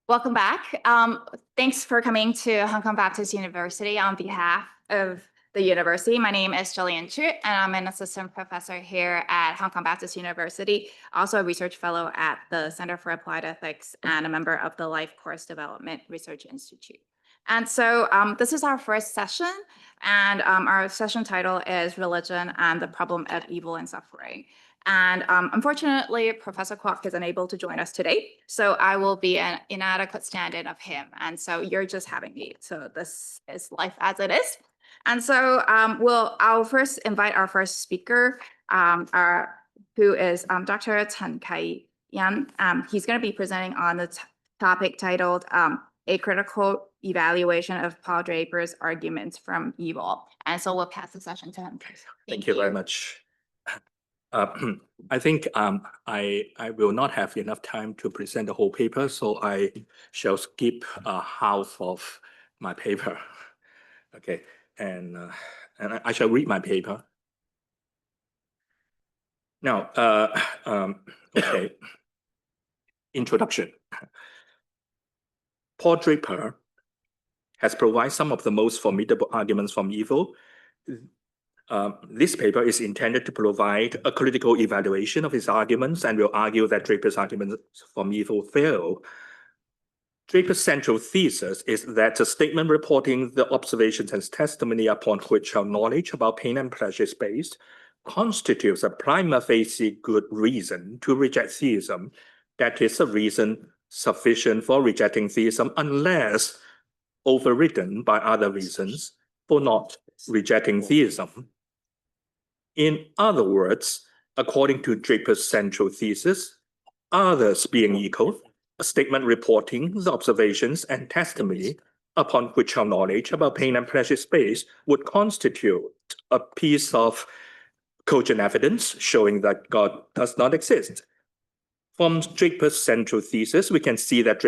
Welcome back. Thanks for coming to Hong Kong Baptist University on behalf of the university. My name is Gillian Chu, and I'm an assistant professor here at Hong Kong Baptist University, also a research fellow at the Center for Applied Ethics and a member of the Life Course Development Research Institute. And so this is our first session, and our session title is Religion and the Problem of Evil and Suffering. And unfortunately, Professor Kwok is unable to join us today, so I will be an inadequate stand-in of him. And so you're just having me. So this is life as it is. And so I'll first invite our first speaker, who is Dr. Chen Kai-yan. He's going to be presenting on the topic titled A Critical Evaluation of Paul Draper's Arguments from Evil. And so we'll pass the session to him. Thank you very much. I think I will not have enough time to present the whole paper, so I shall skip half of my paper. Okay, and I shall read my paper. Now, okay, introduction. Paul Draper has provided some of the most formidable arguments from evil. This paper is intended to provide a critical evaluation of his arguments and will argue that Draper's arguments from evil fail. Draper's central thesis is that a statement reporting the observations and testimony upon which our knowledge about pain and pleasure is based constitutes a prima facie good reason to reject theism. That is a reason sufficient for rejecting theism unless overridden by other reasons for not rejecting theism. In other words, according to Draper's central thesis, others being equal, a statement reporting the observations and testimony upon which our knowledge about pain and pleasure is based would constitute a piece of cogent evidence showing that God does not exist. From Draper's central thesis, we can see that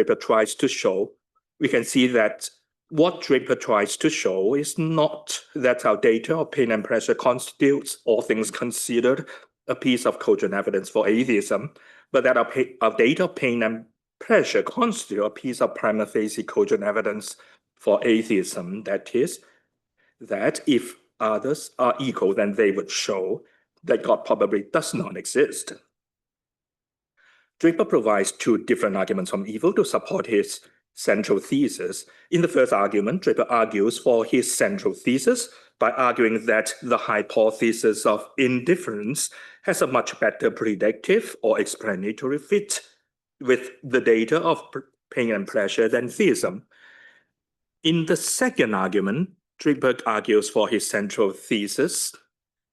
what Draper tries to show is not that our data of pain and pleasure constitutes, all things considered, a piece of cogent evidence for atheism, but that our data of pain and pleasure constitute a piece of prima facie cogent evidence for atheism. That is, that if others are equal, then they would show that God probably does not exist. Draper provides two different arguments from evil to support his central thesis. In the first argument, Draper argues for his central thesis by arguing that the hypothesis of indifference has a much better predictive or explanatory fit with the data of pain and pleasure than theism. In the second argument, Draper argues for his central thesis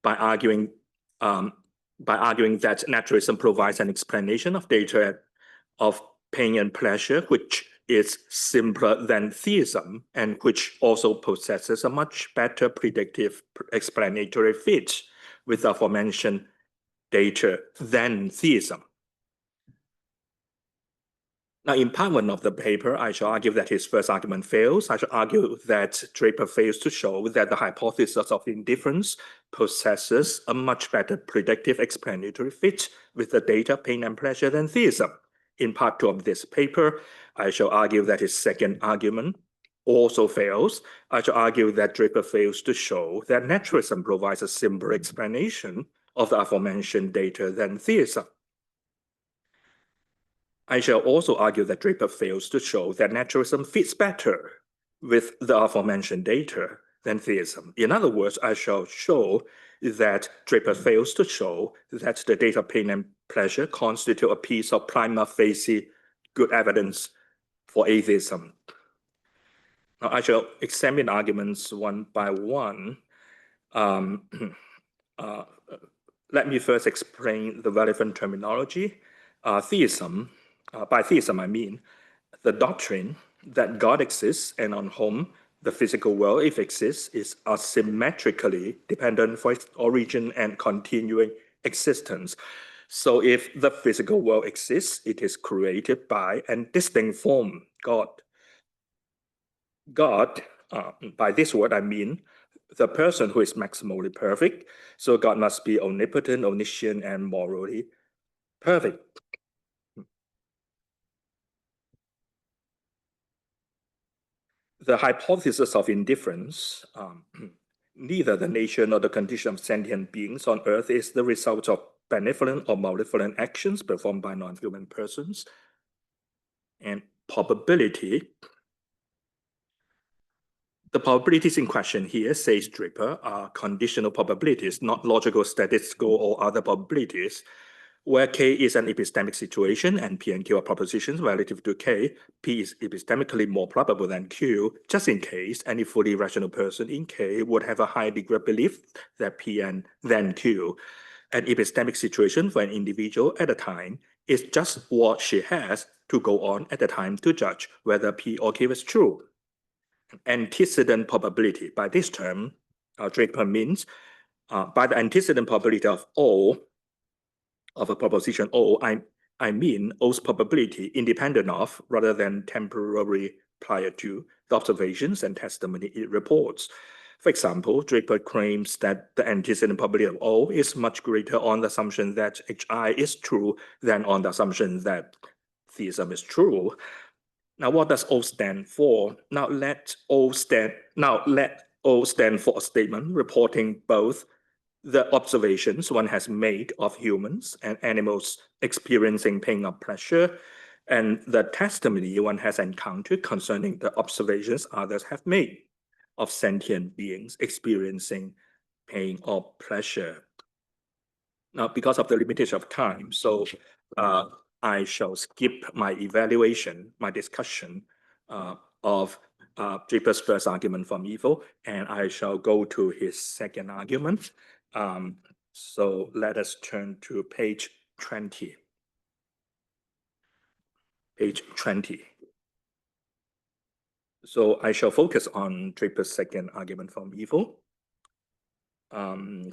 by arguing that naturalism provides an explanation of data of pain and pleasure, which is simpler than theism, and which also possesses a much better predictive explanatory fit with the aforementioned data than theism. Now, in part one of the paper, I shall argue that his first argument fails. I shall argue that Draper fails to show that the hypothesis of indifference possesses a much better predictive explanatory fit with the data pain and pleasure than theism. In part two of this paper, I shall argue that his second argument also fails. I shall argue that Draper fails to show that naturalism provides a simpler explanation of the aforementioned data than theism. I shall also argue that Draper fails to show that naturalism fits better with the aforementioned data than theism. In other words, I shall show that Draper fails to show that the data of pain and pleasure constitute a piece of prima facie good evidence for atheism. Now, I shall examine arguments one by one. Let me first explain the relevant terminology. Theism, by theism I mean the doctrine that God exists and on whom the physical world, if exists, is asymmetrically dependent for its origin and continuing existence. So if the physical world exists, it is created by and distinct from God. God, by this word I mean the person who is maximally perfect. So God must be omnipotent, omniscient, and morally perfect. the hypothesis of indifference, neither the nature nor the condition of sentient beings on Earth is the result of benevolent or malevolent actions performed by non-human persons. And probability, the probabilities in question here, says Draper, are conditional probabilities, not logical, statistical, or other probabilities, where K is an epistemic situation and P and Q are propositions relative to K. P is epistemically more probable than Q, just in case any fully rational person in K would have a high degree of belief that P and then Q. An epistemic situation for an individual at a time is just what she has to go on at the time to judge whether P or Q is true. Antecedent probability, by this term, Draper means by the antecedent probability of O, of a proposition O, I mean O's probability independent of, rather than temporary prior to, the observations and testimony it reports. For example, Draper claims that the antecedent probability of O is much greater on the assumption that HI is true than on the assumption that theism is true. Now, what does O stand for? Now let O stand for a statement reporting both the observations one has made of humans and animals experiencing pain or pleasure, and the testimony one has encountered concerning the observations others have made of sentient beings experiencing pain or pleasure. Now, because of the limitation of time, so I shall skip my evaluation, my discussion of Draper's first argument from evil, and I shall go to his second argument. So let us turn to page 20. Page 20. So I shall focus on Draper's second argument from evil,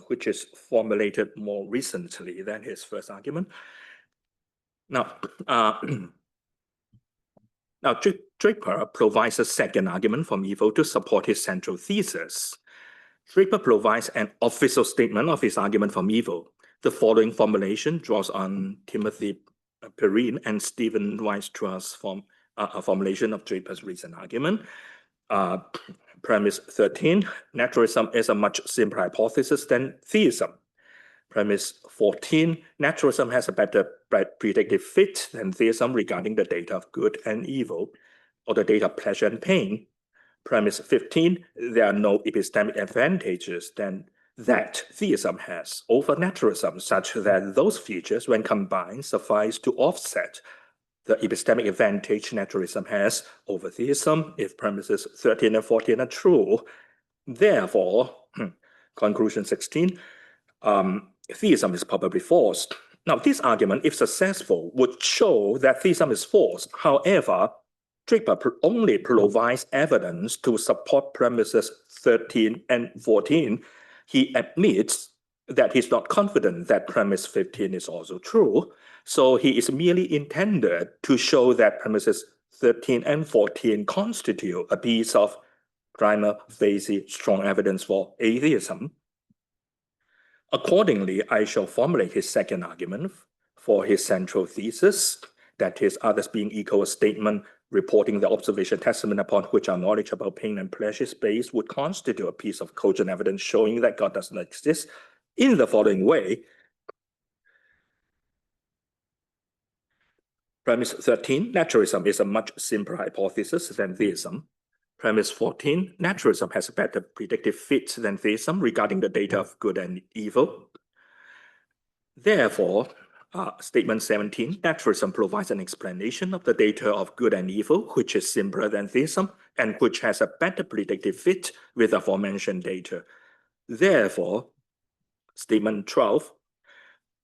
which is formulated more recently than his first argument. Now, Draper provides a second argument from evil to support his central thesis. Draper provides an official statement of his argument from evil. The following formulation draws on Timothy Perrine and Stephen Weistra's formulation of Draper's recent argument. Premise 13, naturalism is a much simpler hypothesis than theism. Premise 14, naturalism has a better predictive fit than theism regarding the data of good and evil, or the data of pleasure and pain. Premise 15, there are no epistemic advantages that theism has over naturalism, such that those features, when combined, suffice to offset the epistemic advantage naturalism has over theism if premises 13 and 14 are true. Therefore, conclusion 16, theism is probably false. Now, this argument, if successful, would show that theism is false. However, Draper only provides evidence to support premises 13 and 14. He admits that he's not confident that premise 15 is also true. So he is merely intended to show that premises 13 and 14 constitute a piece of prima facie strong evidence for atheism. Accordingly, I shall formulate his second argument for his central thesis, that is, others being equal, a statement reporting the observation testimony upon which our knowledge about pain and pleasure is based would constitute a piece of cogent evidence showing that God does not exist in the following way. Premise 13, naturalism is a much simpler hypothesis than theism. Premise 14, naturalism has a better predictive fit than theism regarding the data of good and evil. Therefore, statement 17, naturalism provides an explanation of the data of good and evil, which is simpler than theism, and which has a better predictive fit with the aforementioned data. Therefore, statement 12,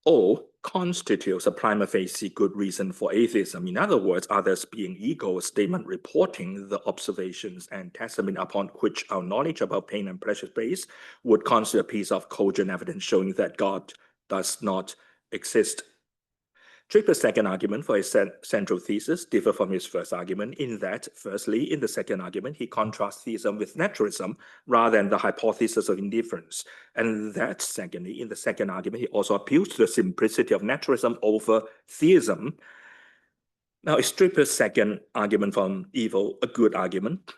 O constitutes a prima facie good reason for atheism. In other words, others being equal, a statement reporting the observations and testimony upon which our knowledge about pain and pleasure is based would constitute a piece of cogent evidence showing that God does not exist. Draper's second argument for his central thesis differ from his first argument in that, firstly, in the second argument, he contrasts theism with naturalism rather than the hypothesis of indifference. And that, secondly, in the second argument, he also appeals to the simplicity of naturalism over theism. Now, is Draper's second argument from evil a good argument?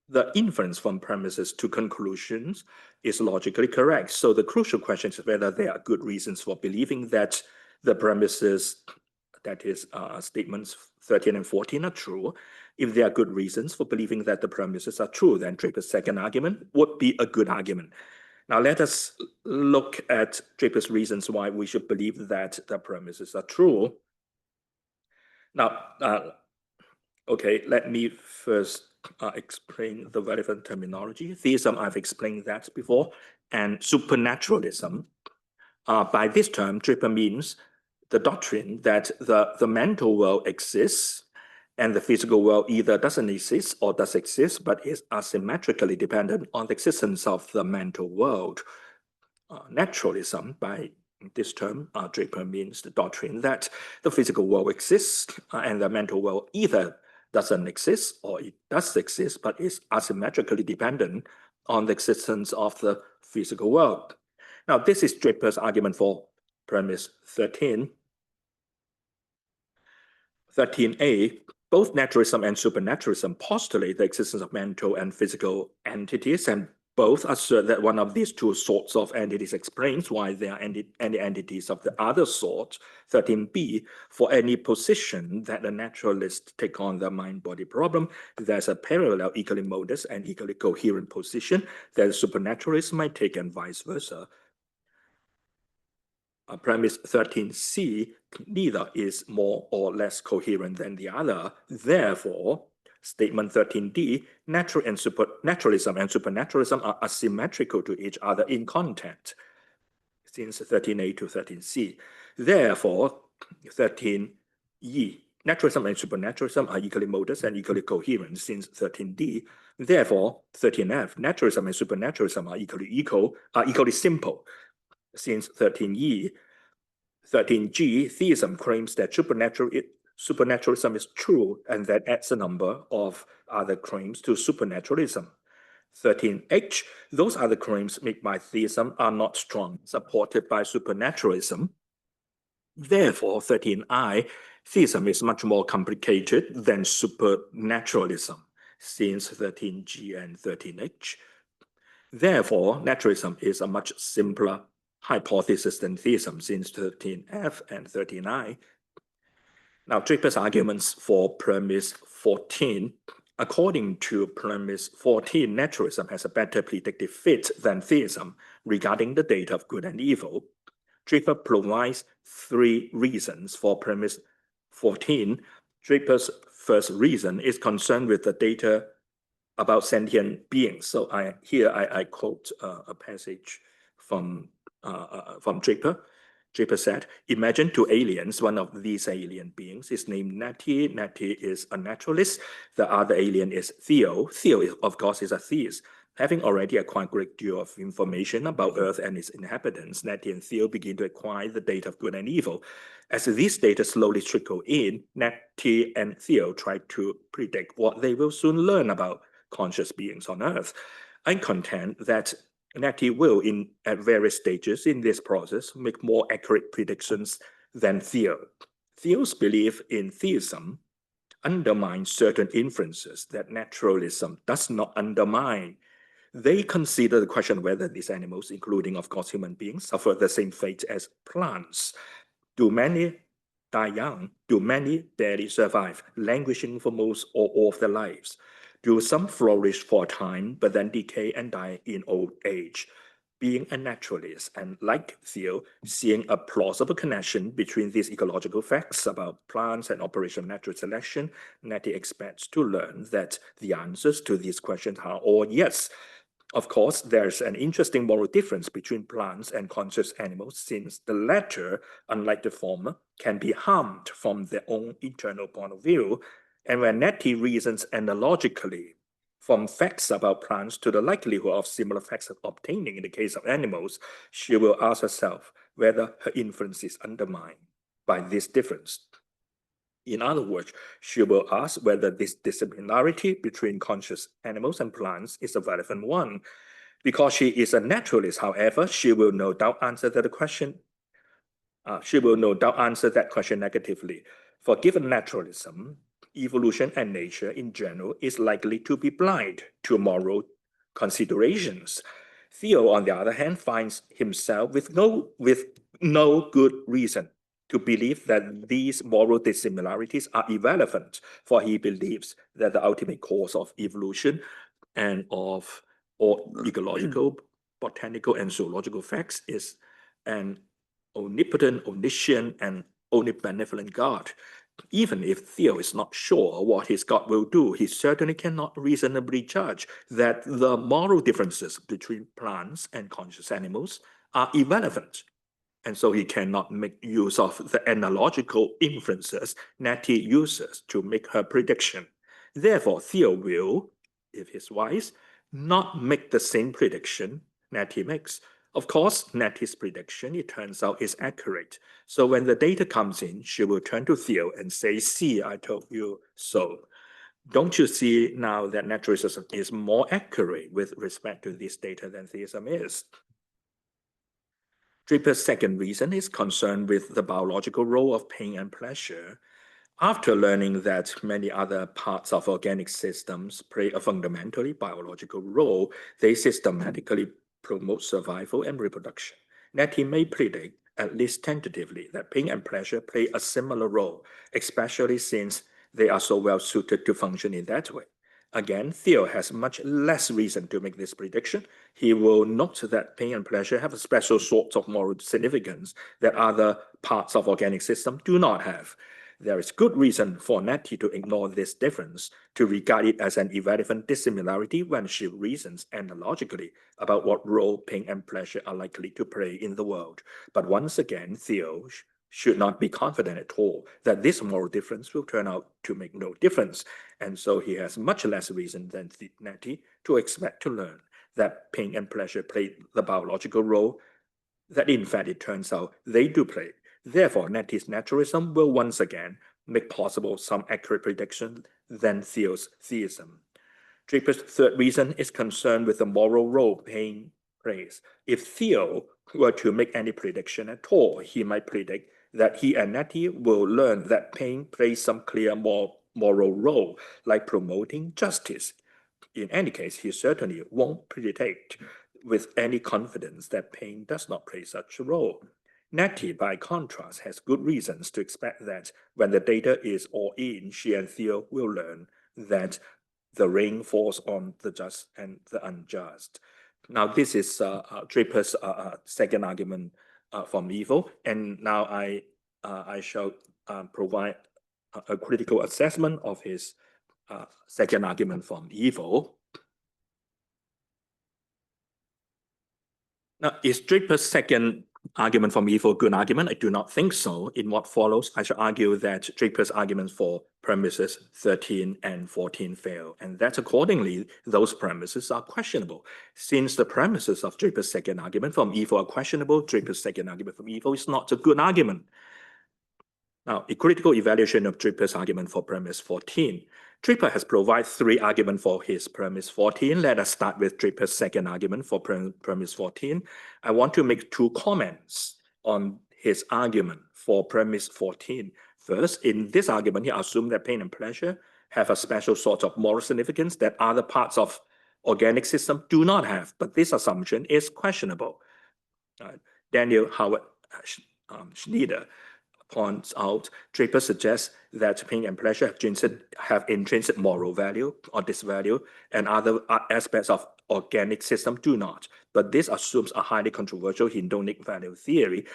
the inference from premises to conclusions is logically correct. So the crucial question is whether there are good reasons for believing that the premises, that is statements 13 and 14 are true. If there are good reasons for believing that the premises are true, then Draper's second argument would be a good argument. Now let us look at Draper's reasons why we should believe that the premises are true. Now, okay, let me first explain the relevant terminology. Theism, I've explained that before, and supernaturalism. By this term, Draper means the doctrine that the mental world exists and the physical world either doesn't exist or does exist, but is asymmetrically dependent on the existence of the mental world. Naturalism, by this term, Draper means the doctrine that the physical world exists and the mental world either doesn't exist or it does exist, but is asymmetrically dependent on the existence of the physical world. Now, this is Draper's argument for premise 13. 13a, both naturalism and supernaturalism postulate the existence of mental and physical entities, and both assert that one of these two sorts of entities explains why there are any entities of the other sort. 13b, for any position that a naturalist take on the mind-body problem, there's a parallel, equally modus, and equally coherent position that a supernaturalist might take, and vice versa. Premise 13c, neither is more or less coherent than the other. Therefore, statement 13d, naturalism and supernaturalism are asymmetrical to each other in content, since 13a to 13c. Therefore, 13e, naturalism and supernaturalism are equally modus and equally coherent, since 13d. Therefore, 13f, naturalism and supernaturalism are equally simple, since 13e. 13g, theism claims that supernaturalism is true, and that adds a number of other claims to supernaturalism. 13h, those other claims made by theism are not strong, supported by supernaturalism. Therefore, 13i, theism is much more complicated than supernaturalism, since 13g and 13h. Therefore, naturalism is a much simpler hypothesis than theism, since 13f and 13i. Now, Draper's arguments for premise 14. According to premise 14, naturalism has a better predictive fit than theism regarding the data of good and evil. Draper provides 3 reasons for premise 14. Draper's first reason is concerned with the data about sentient beings. So I quote a passage from Draper. Draper said, imagine 2 aliens. One of these alien beings is named Natty. Natty is a naturalist. The other alien is Theo. Theo, of course, is a theist. Having already acquired a great deal of information about Earth and its inhabitants, Natty and Theo begin to acquire the data of good and evil. As these data slowly trickle in, Natty and Theo try to predict what they will soon learn about conscious beings on Earth. I'm content that Natty will, at various stages in this process, make more accurate predictions than Theo. Theo's belief in theism undermines certain inferences that naturalism does not undermine. They consider the question whether these animals, including, of course, human beings, suffer the same fate as plants. Do many die young? Do many barely survive, languishing for most or all of their lives? Do some flourish for a time, but then decay and die in old age? Being a naturalist and, like Theo, seeing a plausible connection between these ecological facts about plants and operation of natural selection, Natty expects to learn that the answers to these questions are all yes. Of course, there's an interesting moral difference between plants and conscious animals, since the latter, unlike the former, can be harmed from their own internal point of view. And when Natty reasons analogically from facts about plants to the likelihood of similar facts obtaining in the case of animals, she will ask herself whether her inference is undermined by this difference. In other words, she will ask whether this dissimilarity between conscious animals and plants is a relevant one. Because she is a naturalist, however, she will no doubt answer that question. She will no doubt answer that question negatively. For given naturalism, evolution and nature in general is likely to be blind to moral considerations. Theo, on the other hand, finds himself with no good reason to believe that these moral dissimilarities are irrelevant, for he believes that the ultimate cause of evolution and of all ecological, botanical, and zoological facts is an omnipotent, omniscient, and omnibenevolent God. Even if Theo is not sure what his God will do, he certainly cannot reasonably judge that the moral differences between plants and conscious animals are irrelevant. And so he cannot make use of the analogical inferences Nettie uses to make her prediction. Therefore, Theo will, if he's wise, not make the same prediction Nettie makes. Of course, Nettie's prediction, it turns out, is accurate. So when the data comes in, she will turn to Theo and say, "See, I told you so." Don't you see now that naturalism is more accurate with respect to this data than theism is? Draper's second reason is concerned with the biological role of pain and pleasure. After learning that many other parts of organic systems play a fundamentally biological role, they systematically promote survival and reproduction. Nettie may predict, at least tentatively, that pain and pleasure play a similar role, especially since they are so well suited to function in that way. Again, Theo has much less reason to make this prediction. He will note that pain and pleasure have a special sort of moral significance that other parts of organic system do not have. There is good reason for Nettie to ignore this difference, to regard it as an irrelevant dissimilarity when she reasons analogically about what role pain and pleasure are likely to play in the world. But once again, Theo should not be confident at all that this moral difference will turn out to make no difference, and so he has much less reason than Nettie to expect to learn that pain and pleasure play the biological role that in fact it turns out they do play. Therefore, Nettie's naturalism will once again make possible some accurate prediction than Theo's theism. Draper's third reason is concerned with the moral role pain plays. If Theo were to make any prediction at all, he might predict that he and Nettie will learn that pain plays some clear moral role, like promoting justice. In any case, he certainly won't predict with any confidence that pain does not play such a role. Nettie, by contrast, has good reasons to expect that when the data is all in, she and Theo will learn that the rain falls on the just and the unjust. Now, this is Draper's second argument from evil, and now I shall provide a critical assessment of his second argument from evil. Now, is Draper's second argument from evil a good argument? I do not think so. In what follows, I shall argue that Draper's arguments for premises 13 and 14 fail, and that accordingly, those premises are questionable. Since the premises of Draper's second argument from evil are questionable, Draper's second argument from evil is not a good argument. Now, a critical evaluation of Draper's argument for premise 14. Draper has provided three arguments for his premise 14. Let us start with Draper's second argument for premise 14. I want to make two comments on his argument for premise 14. First, in this argument, he assumed that pain and pleasure have a special sort of moral significance that other parts of organic system do not have, but this assumption is questionable. Daniel Howard Schneider points out, Draper suggests that pain and pleasure have intrinsic moral value or disvalue, and other aspects of organic system do not. But this assumes a highly controversial hedonic value theory.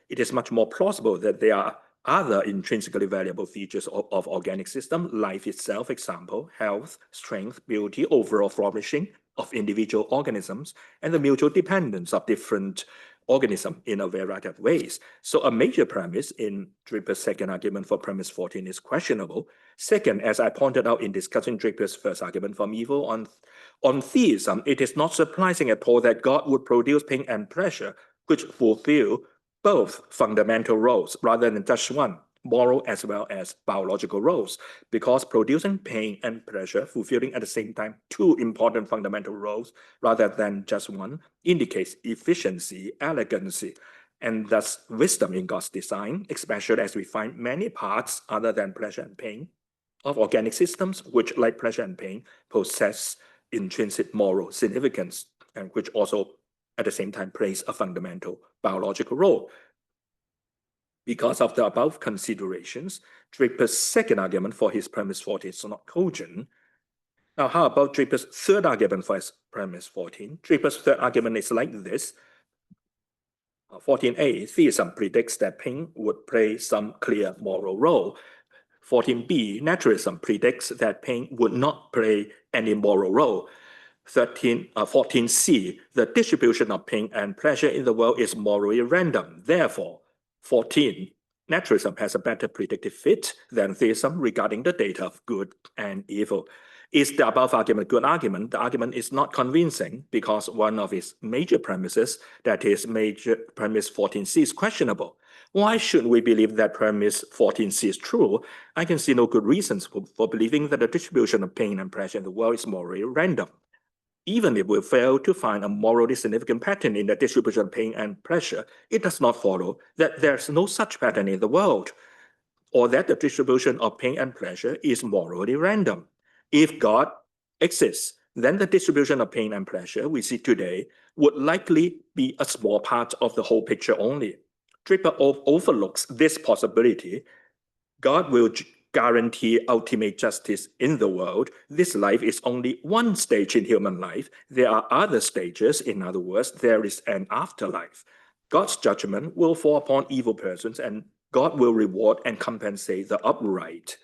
It is much more plausible that there are other intrinsically valuable features of organic system, life itself, example, health, strength, beauty, overall flourishing of individual organisms, and the mutual dependence of different organisms in a variety of ways. So a major premise in Draper's second argument for premise 14 is questionable. Second, as I pointed out in discussing Draper's first argument from evil on theism, it is not surprising at all that God would produce pain and pleasure, which fulfill both fundamental roles rather than just one, moral as well as biological roles, because producing pain and pleasure, fulfilling at the same time two important fundamental roles rather than just one, indicates efficiency, elegancy, and thus wisdom in God's design, especially as we find many parts other than pleasure and pain of organic systems, which, like pleasure and pain, possess intrinsic moral significance, and which also, at the same time, plays a fundamental biological role. Because of the above considerations, Draper's second argument for his premise 14 is not cogent. Now, how about Draper's third argument for his premise 14? Draper's third argument is like this. 14a, theism predicts that pain would play some clear moral role. 14b, naturalism predicts that pain would not play any moral role. 14c, the distribution of pain and pleasure in the world is morally random. Therefore, 14, naturalism has a better predictive fit than theism regarding the data of good and evil. Is the above argument a good argument? The argument is not convincing because one of its major premises, that is major premise 14c, is questionable. Why should we believe that premise 14c is true? I can see no good reasons for believing that the distribution of pain and pleasure in the world is morally random. Even if we fail to find a morally significant pattern in the distribution of pain and pleasure, it does not follow that there's no such pattern in the world, or that the distribution of pain and pleasure is morally random. If God exists, then the distribution of pain and pleasure we see today would likely be a small part of the whole picture only. Draper overlooks this possibility. God will guarantee ultimate justice in the world. This life is only one stage in human life. There are other stages. In other words, there is an afterlife. God's judgment will fall upon evil persons, and God will reward and compensate the upright.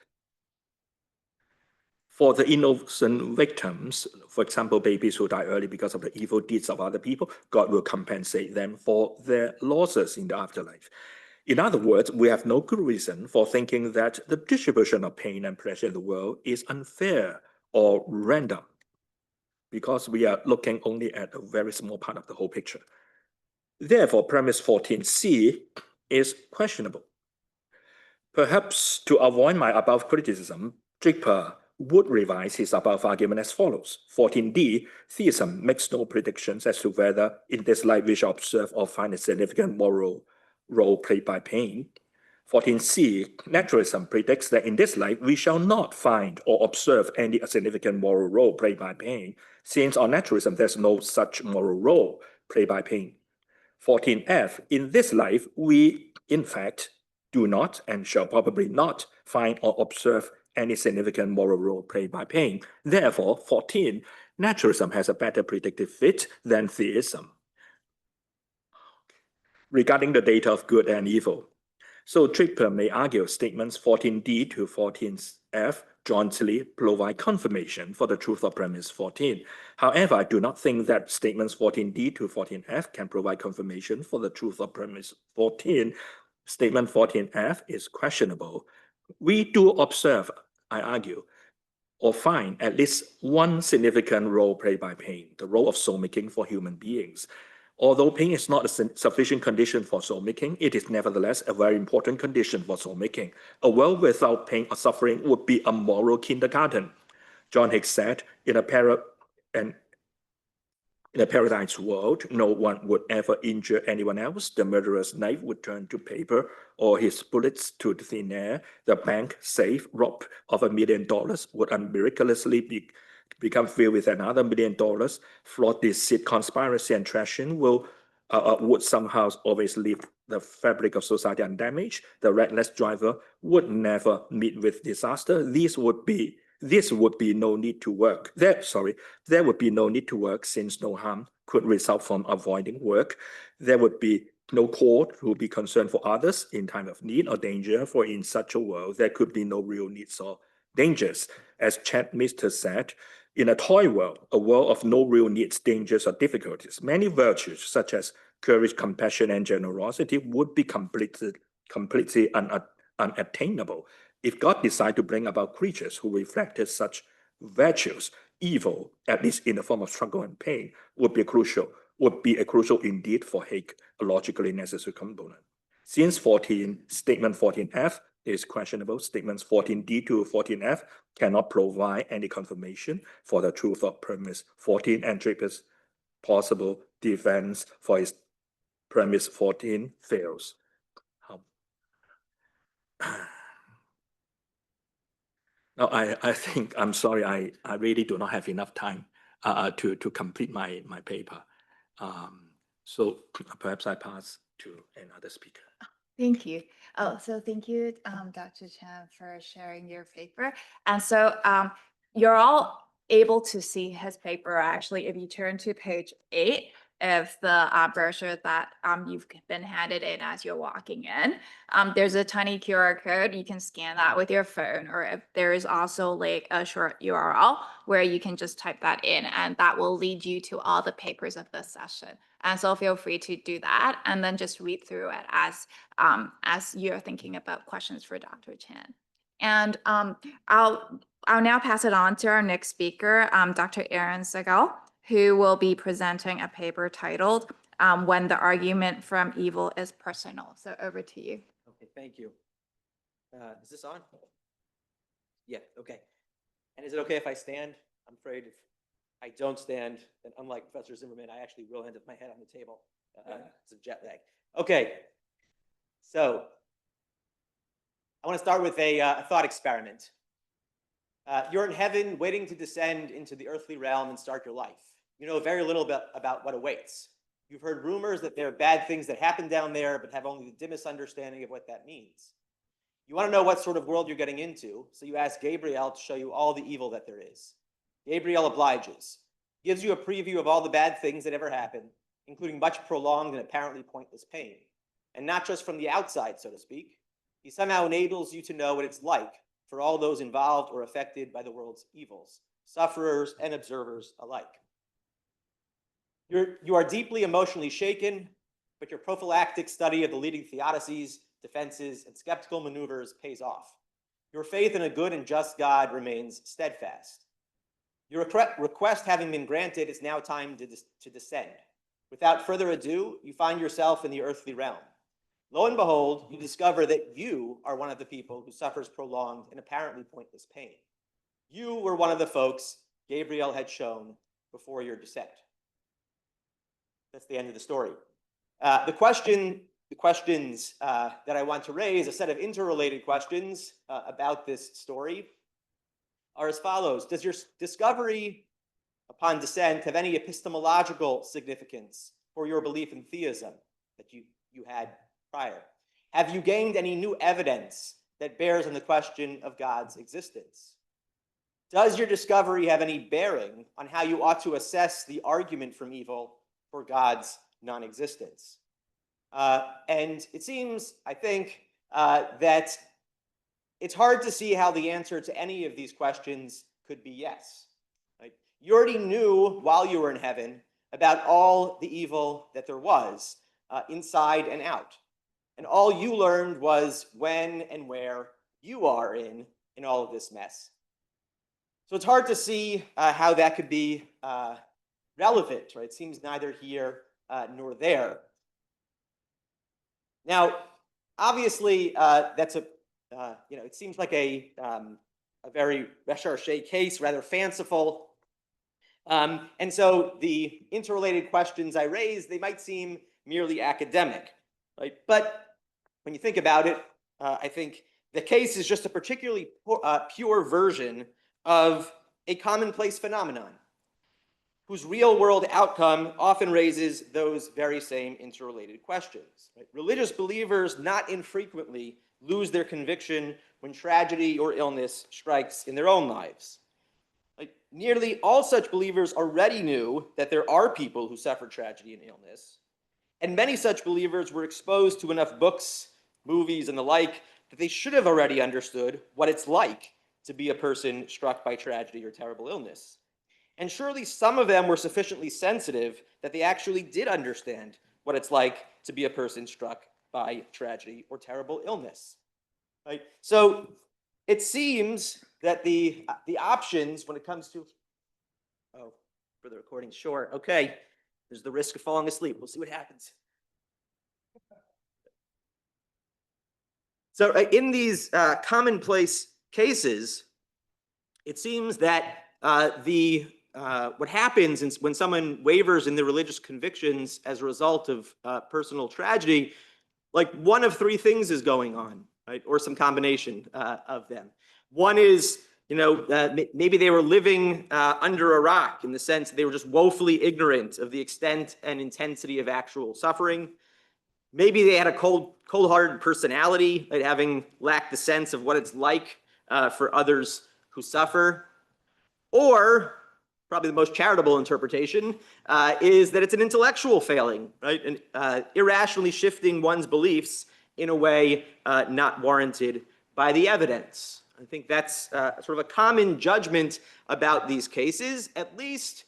For the innocent victims, for example, babies who die early because of the evil deeds of other people, God will compensate them for their losses in the afterlife. In other words, we have no good reason for thinking that the distribution of pain and pleasure in the world is unfair or random, because we are looking only at a very small part of the whole picture. Therefore, premise 14c is questionable. Perhaps to avoid my above criticism, Draper would revise his above argument as follows. 14d, theism makes no predictions as to whether in this life we shall observe or find a significant moral role played by pain. 14c, naturalism predicts that in this life we shall not find or observe any significant moral role played by pain, since on naturalism there's no such moral role played by pain. 14f, in this life we, in fact, do not and shall probably not find or observe any significant moral role played by pain. Therefore, 14, naturalism has a better predictive fit than theism. Regarding the data of good and evil, so Draper may argue statements 14d to 14f jointly provide confirmation for the truth of premise 14. However, I do not think that statements 14d to 14f can provide confirmation for the truth of premise 14. Statement 14f is questionable. We do observe, I argue, or find at least one significant role played by pain, the role of soul-making for human beings. Although pain is not a sufficient condition for soul-making, it is nevertheless a very important condition for soul-making. A world without pain or suffering would be a moral kindergarten. John Hicks said, in a paradise world, no one would ever injure anyone else. The murderer's knife would turn to paper or his bullets to thin air. The bank safe robbed of $1 million would miraculously become filled with another $1 million. Flawed deceit, conspiracy, and treason would somehow always leave the fabric of society undamaged. The reckless driver would never meet with disaster. This would be no need to work. There would be no need to work, since no harm could result from avoiding work. There would be no court who would be concerned for others in time of need or danger, for in such a world there could be no real needs or dangers. As Chad Mister said, in a toy world, a world of no real needs, dangers, or difficulties, many virtues such as courage, compassion, and generosity would be completely unattainable. If God decided to bring about creatures who reflected such virtues, evil, at least in the form of struggle and pain, would be a crucial indeed for Hegel, a logically necessary component. Since statement 14f is questionable, statements 14d to 14f cannot provide any confirmation for the truth of premise 14, and Draper's possible defense for his premise 14 fails. No, I think, I'm sorry, I really do not have enough time to complete my paper. So perhaps I pass to another speaker. Thank you. Oh, so thank you, Dr. Chen, for sharing your paper. And so you're all able to see his paper actually if you turn to page 8 of the brochure that you've been handed in as you're walking in. There's a tiny QR code. You can scan that with your phone, or if there is also like a short URL where you can just type that in, and that will lead you to all the papers of this session. And so feel free to do that and then just read through it as you're thinking about questions for Dr. Chen. And I'll now pass it on to our next speaker, Dr. Aaron SEGAL, who will be presenting a paper titled When the Argument from Evil is Personal. So over to you. Okay, thank you. Is this on? Yeah, okay. And is it okay if I stand? I'm afraid if I don't stand, then unlike Professor Zimmerman, I actually will end up my head on the table. It's a jet lag. Okay, so I want to start with a thought experiment. You're in heaven waiting to descend into the earthly realm and start your life. You know very little about what awaits. You've heard rumors that there are bad things that happen down there, but have only the dimmest understanding of what that means. You want to know what sort of world you're getting into, so you ask Gabriel to show you all the evil that there is. Gabriel obliges, gives you a preview of all the bad things that ever happen, including much prolonged and apparently pointless pain. And not just from the outside, so to speak. He somehow enables you to know what it's like for all those involved or affected by the world's evils, sufferers and observers alike. You are deeply emotionally shaken, but your prophylactic study of the leading theodicies, defenses, and skeptical maneuvers pays off. Your faith in a good and just God remains steadfast. Your request having been granted, it's now time to descend. Without further ado, you find yourself in the earthly realm. Lo and behold, you discover that you are one of the people who suffers prolonged and apparently pointless pain. You were one of the folks Gabriel had shown before your descent. That's the end of the story. The questions that I want to raise, a set of interrelated questions about this story, are as follows. Does your discovery upon descent have any epistemological significance for your belief in theism that you had prior? Have you gained any new evidence that bears on the question of God's existence? Does your discovery have any bearing on how you ought to assess the argument from evil for God's non-existence? And it seems, I think, that it's hard to see how the answer to any of these questions could be yes. Right? You already knew while you were in heaven about all the evil that there was inside and out. And all you learned was when and where you are in all of this mess. So it's hard to see how that could be relevant, right? It seems neither here nor there. Now, obviously, that's it seems like a very recherché case, rather fanciful. And so the interrelated questions I raised, they might seem merely academic, right? But when you think about it, I think the case is just a particularly pure version of a commonplace phenomenon whose real-world outcome often raises those very same interrelated questions. Right? Religious believers not infrequently lose their conviction when tragedy or illness strikes in their own lives. Like, nearly all such believers already knew that there are people who suffer tragedy and illness, and many such believers were exposed to enough books, movies, and the like that they should have already understood what it's like to be a person struck by tragedy or terrible illness. And surely some of them were sufficiently sensitive that they actually did understand what it's like to be a person struck by tragedy or terrible illness. Right? So it seems that the options when it comes to, for the recording, sure, okay, there's the risk of falling asleep. We'll see what happens. So in these commonplace cases, it seems that what happens when someone wavers in their religious convictions as a result of personal tragedy, like one of three things is going on, right? Or some combination of them. One is maybe they were living under a rock in the sense that they were just woefully ignorant of the extent and intensity of actual suffering. Maybe they had a cold-hearted personality, right, having lacked the sense of what it's like for others who suffer. Or, probably the most charitable interpretation, is that it's an intellectual failing, right? And irrationally shifting one's beliefs in a way not warranted by the evidence. I think that's sort of a common judgment about these cases, at least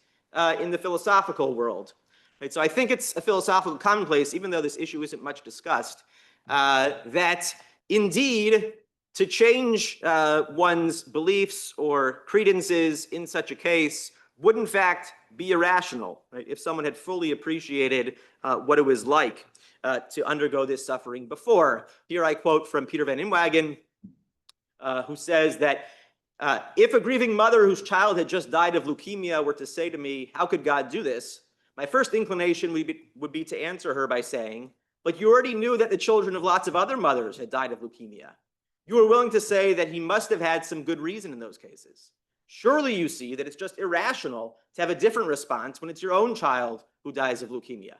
in the philosophical world. Right? So I think it's a philosophical commonplace, even though this issue isn't much discussed, that indeed to change one's beliefs or credences in such a case would in fact be irrational, right? If someone had fully appreciated what it was like to undergo this suffering before. Here I quote from Peter van Inwagen, who says that if a grieving mother whose child had just died of leukemia were to say to me, "How could God do this?" my first inclination would be to answer her by saying, "But you already knew that the children of lots of other mothers had died of leukemia. You were willing to say that he must have had some good reason in those cases. Surely you see that it's just irrational to have a different response when it's your own child who dies of leukemia."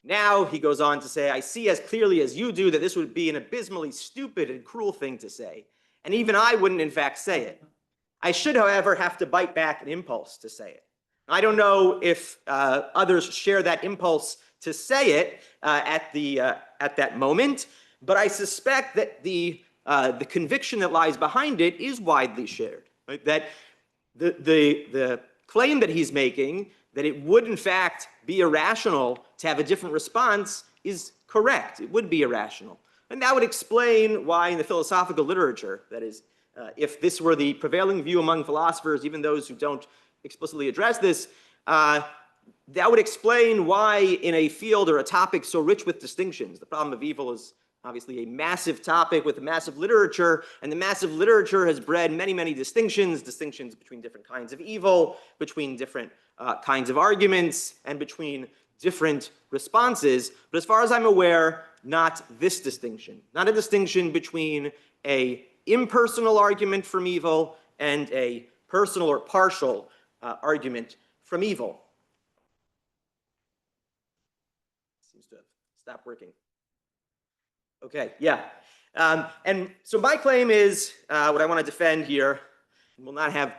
Now, he goes on to say, "I see as clearly as you do that this would be an abysmally stupid and cruel thing to say, and even I wouldn't in fact say it. I should, however, have to bite back an impulse to say it." I don't know if others share that impulse to say it at that moment, but I suspect that the conviction that lies behind it is widely shared. Right? That the claim that he's making, that it would in fact be irrational to have a different response, is correct. It would be irrational. And that would explain why in the philosophical literature, that is, if this were the prevailing view among philosophers, even those who don't explicitly address this, that would explain why in a field or a topic so rich with distinctions, the problem of evil is obviously a massive topic with a massive literature, and the massive literature has bred many, many distinctions between different kinds of evil, between different kinds of arguments, and between different responses. But as far as I'm aware, not this distinction, not a distinction between an impersonal argument from evil and a personal or partial argument from evil. Seems to have stopped working. Okay, yeah. And so my claim is, what I want to defend here, and we'll not have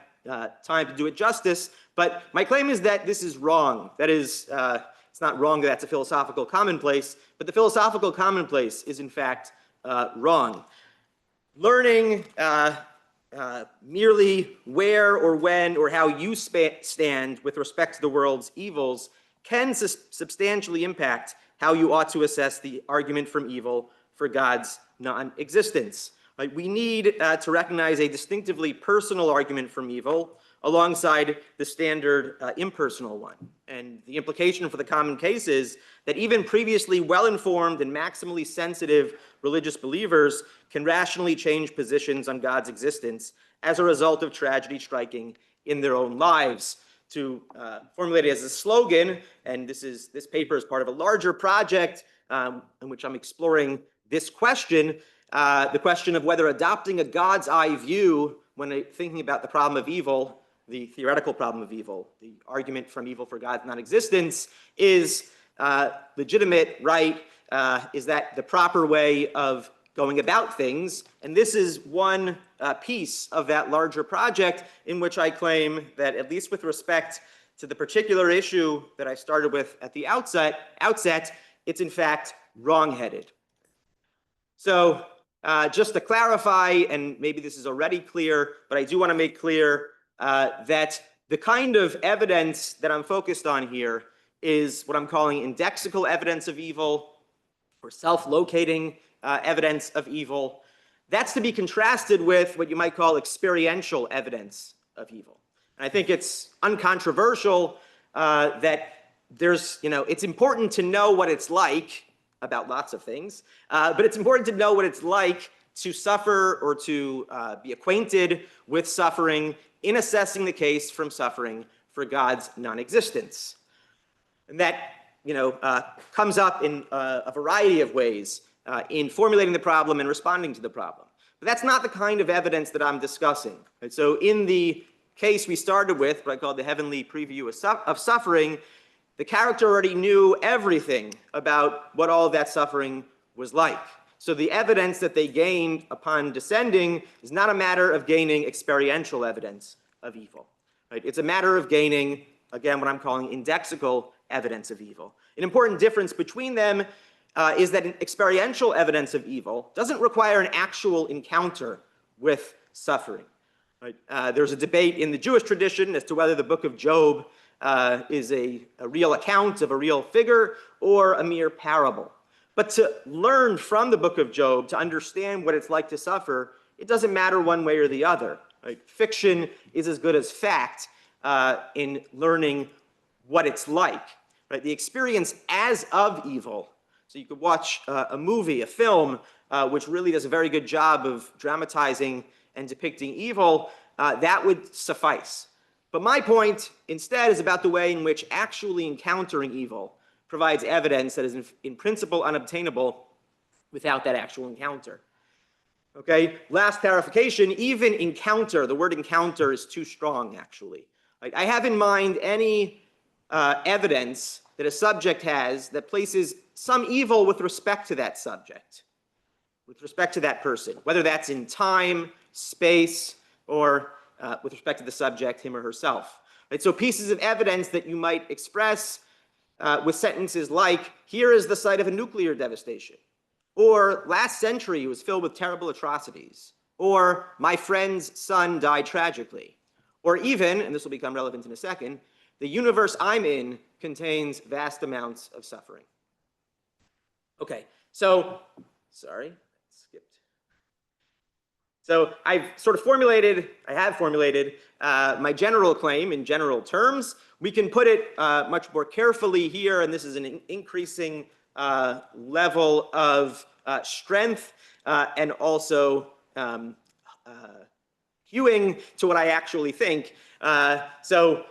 time to do it justice, but my claim is that this is wrong. That is, it's not wrong that that's a philosophical commonplace, but the philosophical commonplace is in fact wrong. Learning merely where or when or how you stand with respect to the world's evils can substantially impact how you ought to assess the argument from evil for God's non-existence. Right? We need to recognize a distinctively personal argument from evil alongside the standard impersonal one. And the implication for the common case is that even previously well-informed and maximally sensitive religious believers can rationally change positions on God's existence as a result of tragedy striking in their own lives. To formulate it as a slogan, and this paper is part of a larger project in which I'm exploring this question, the question of whether adopting a God's eye view when thinking about the problem of evil, the theoretical problem of evil, the argument from evil for God's non-existence, is legitimate, right? Is that the proper way of going about things? And this is one piece of that larger project in which I claim that, at least with respect to the particular issue that I started with at the outset, it's in fact wrong-headed. So just to clarify, and maybe this is already clear, but I do want to make clear that the kind of evidence that I'm focused on here is what I'm calling indexical evidence of evil, or self-locating evidence of evil. That's to be contrasted with what you might call experiential evidence of evil. And I think it's uncontroversial that it's important to know what it's like about lots of things, but it's important to know what it's like to suffer or to be acquainted with suffering in assessing the case from suffering for God's non-existence. And that comes up in a variety of ways in formulating the problem and responding to the problem. But that's not the kind of evidence that I'm discussing. Right? So in the case we started with, what I call the heavenly preview of suffering, the character already knew everything about what all of that suffering was like. So the evidence that they gained upon descending is not a matter of gaining experiential evidence of evil. Right? It's a matter of gaining, again, what I'm calling indexical evidence of evil. An important difference between them is that experiential evidence of evil doesn't require an actual encounter with suffering. Right? There's a debate in the Jewish tradition as to whether the book of Job is a real account of a real figure or a mere parable. But to learn from the book of Job, to understand what it's like to suffer, it doesn't matter one way or the other. Right? Fiction is as good as fact in learning what it's like. Right? The experience as of evil. So you could watch a movie, a film, which really does a very good job of dramatizing and depicting evil, that would suffice. But my point instead is about the way in which actually encountering evil provides evidence that is in principle unobtainable without that actual encounter. Okay, last clarification, even encounter, the word encounter is too strong actually. I have in mind any evidence that a subject has that places some evil with respect to that subject, with respect to that person, whether that's in time, space, or with respect to the subject, him or herself. Right? So pieces of evidence that you might express with sentences like, here is the site of a nuclear devastation, or last century was filled with terrible atrocities, or my friend's son died tragically, or even, and this will become relevant in a second, the universe I'm in contains vast amounts of suffering. Okay, so, sorry, skipped. So I have formulated my general claim in general terms. We can put it much more carefully here, and this is an increasing level of strength and also hewing to what I actually think. So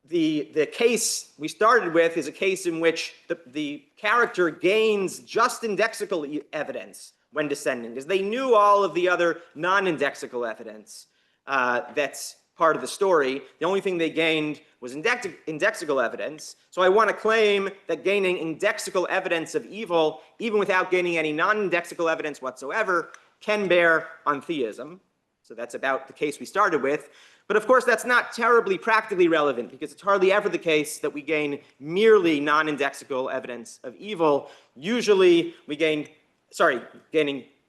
the case we started with is a case in which the character gains just indexical evidence when descending, because they knew all of the other non-indexical evidence that's part of the story. The only thing they gained was indexical evidence. So I want to claim that gaining indexical evidence of evil, even without gaining any non-indexical evidence whatsoever, can bear on theism. So that's about the case we started with. But of course, that's not terribly practically relevant, because it's hardly ever the case that we gain merely non-indexical evidence of evil. Usually we gaining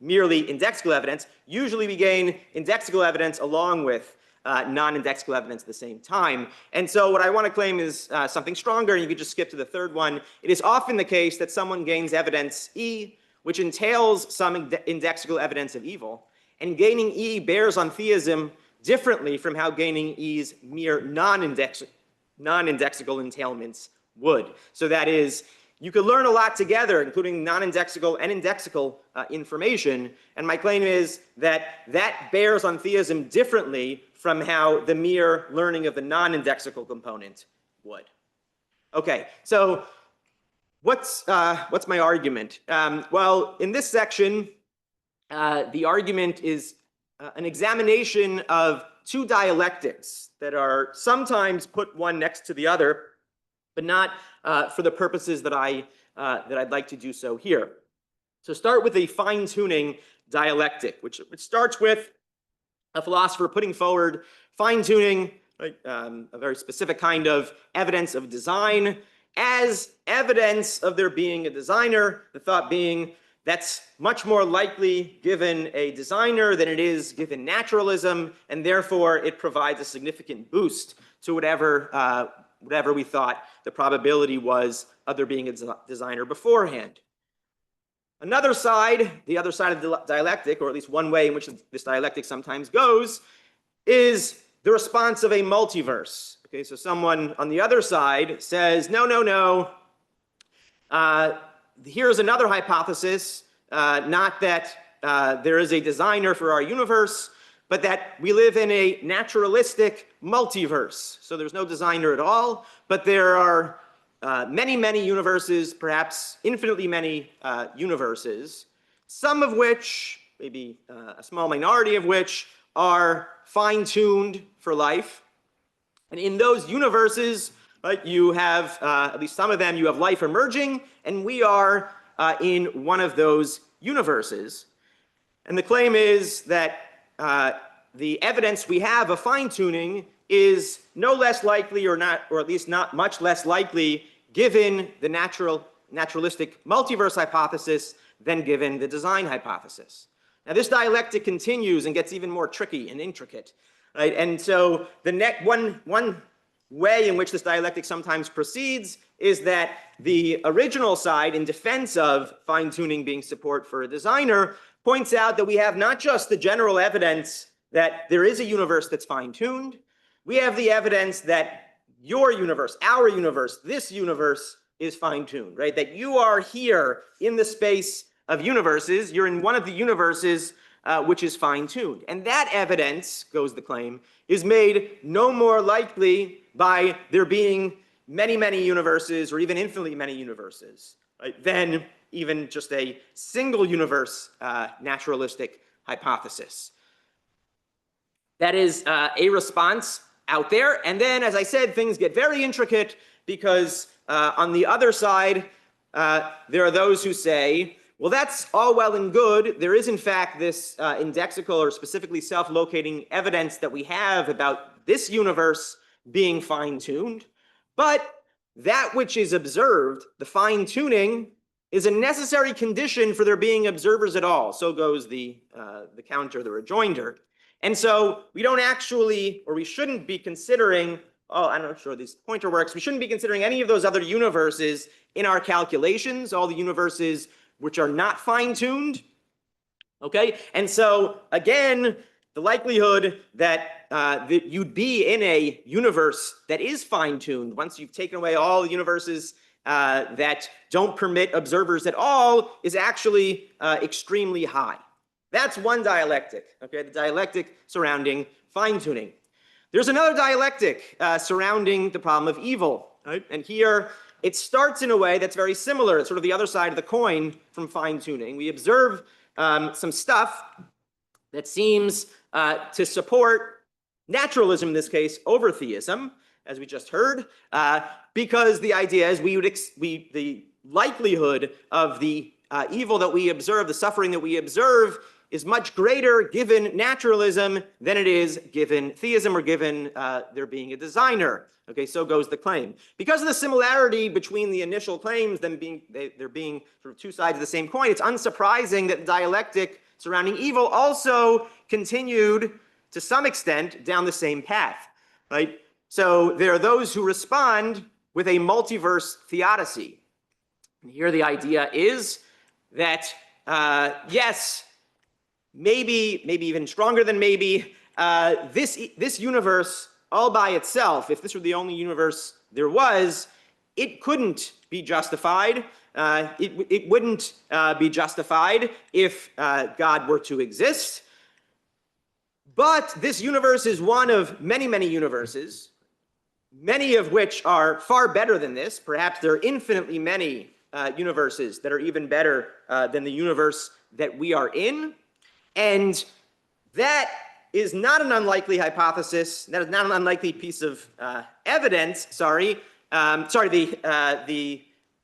merely indexical evidence. Usually we gain indexical evidence along with non-indexical evidence at the same time. And so what I want to claim is something stronger, and you could just skip to the third one. It is often the case that someone gains evidence E, which entails some indexical evidence of evil, and gaining E bears on theism differently from how gaining E's mere non-indexical entailments would. So that is, you could learn a lot together, including non-indexical and indexical information, and my claim is that that bears on theism differently from how the mere learning of the non-indexical component would. Okay, so what's my argument? Well, in this section, the argument is an examination of two dialectics that are sometimes put one next to the other, but not for the purposes that I'd like to do so here. So start with a fine-tuning dialectic, which starts with a philosopher putting forward fine-tuning, right, a very specific kind of evidence of design as evidence of there being a designer, the thought being that's much more likely given a designer than it is given naturalism, and therefore it provides a significant boost to whatever we thought the probability was of there being a designer beforehand. Another side, the other side of the dialectic, or at least one way in which this dialectic sometimes goes, is the response of a multiverse. Okay, so someone on the other side says, no, no, no. Here's another hypothesis, not that there is a designer for our universe, but that we live in a naturalistic multiverse. So there's no designer at all, but there are many, many universes, perhaps infinitely many universes, some of which maybe a small minority of which are fine-tuned for life. And in those universes, right, you have, at least some of them, you have life emerging, and we are in one of those universes. And the claim is that the evidence we have of fine-tuning is no less likely, or at least not much less likely, given the naturalistic multiverse hypothesis than given the design hypothesis. Now, this dialectic continues and gets even more tricky and intricate, right? And so the one way in which this dialectic sometimes proceeds is that the original side, in defense of fine-tuning being support for a designer, points out that we have not just the general evidence that there is a universe that's fine-tuned, we have the evidence that your universe, our universe, this universe is fine-tuned, right? That you are here in the space of universes, you're in one of the universes which is fine-tuned. And that evidence, goes the claim, is made no more likely by there being many, many universes, or even infinitely many universes, right, than even just a single universe naturalistic hypothesis. That is a response out there. And then, as I said, things get very intricate because on the other side, there are those who say, well, that's all well and good. There is, in fact, this indexical or specifically self-locating evidence that we have about this universe being fine-tuned. But that which is observed, the fine-tuning, is a necessary condition for there being observers at all. So goes the counter, the rejoinder. And so we don't actually, or we shouldn't be considering, oh, I'm not sure this pointer works, we shouldn't be considering any of those other universes in our calculations, all the universes which are not fine-tuned, okay? And so, again, the likelihood that you'd be in a universe that is fine-tuned, once you've taken away all the universes that don't permit observers at all, is actually extremely high. That's one dialectic, okay? The dialectic surrounding fine-tuning. There's another dialectic surrounding the problem of evil, right? And here, it starts in a way that's very similar. It's sort of the other side of the coin from fine-tuning. We observe some stuff that seems to support naturalism, in this case, over theism, as we just heard, because the idea is the likelihood of the evil that we observe, the suffering that we observe, is much greater given naturalism than it is given theism or given there being a designer. Okay, so goes the claim. Because of the similarity between the initial claims, there being sort of two sides of the same coin, it's unsurprising that the dialectic surrounding evil also continued to some extent down the same path, right? So there are those who respond with a multiverse theodicy. And here the idea is that, yes, maybe even stronger than maybe, this universe all by itself, if this were the only universe there was, it couldn't be justified. It wouldn't be justified if God were to exist. But this universe is one of many, many universes, many of which are far better than this. Perhaps there are infinitely many universes that are even better than the universe that we are in. And that is not an unlikely hypothesis. That is not an unlikely piece of evidence. The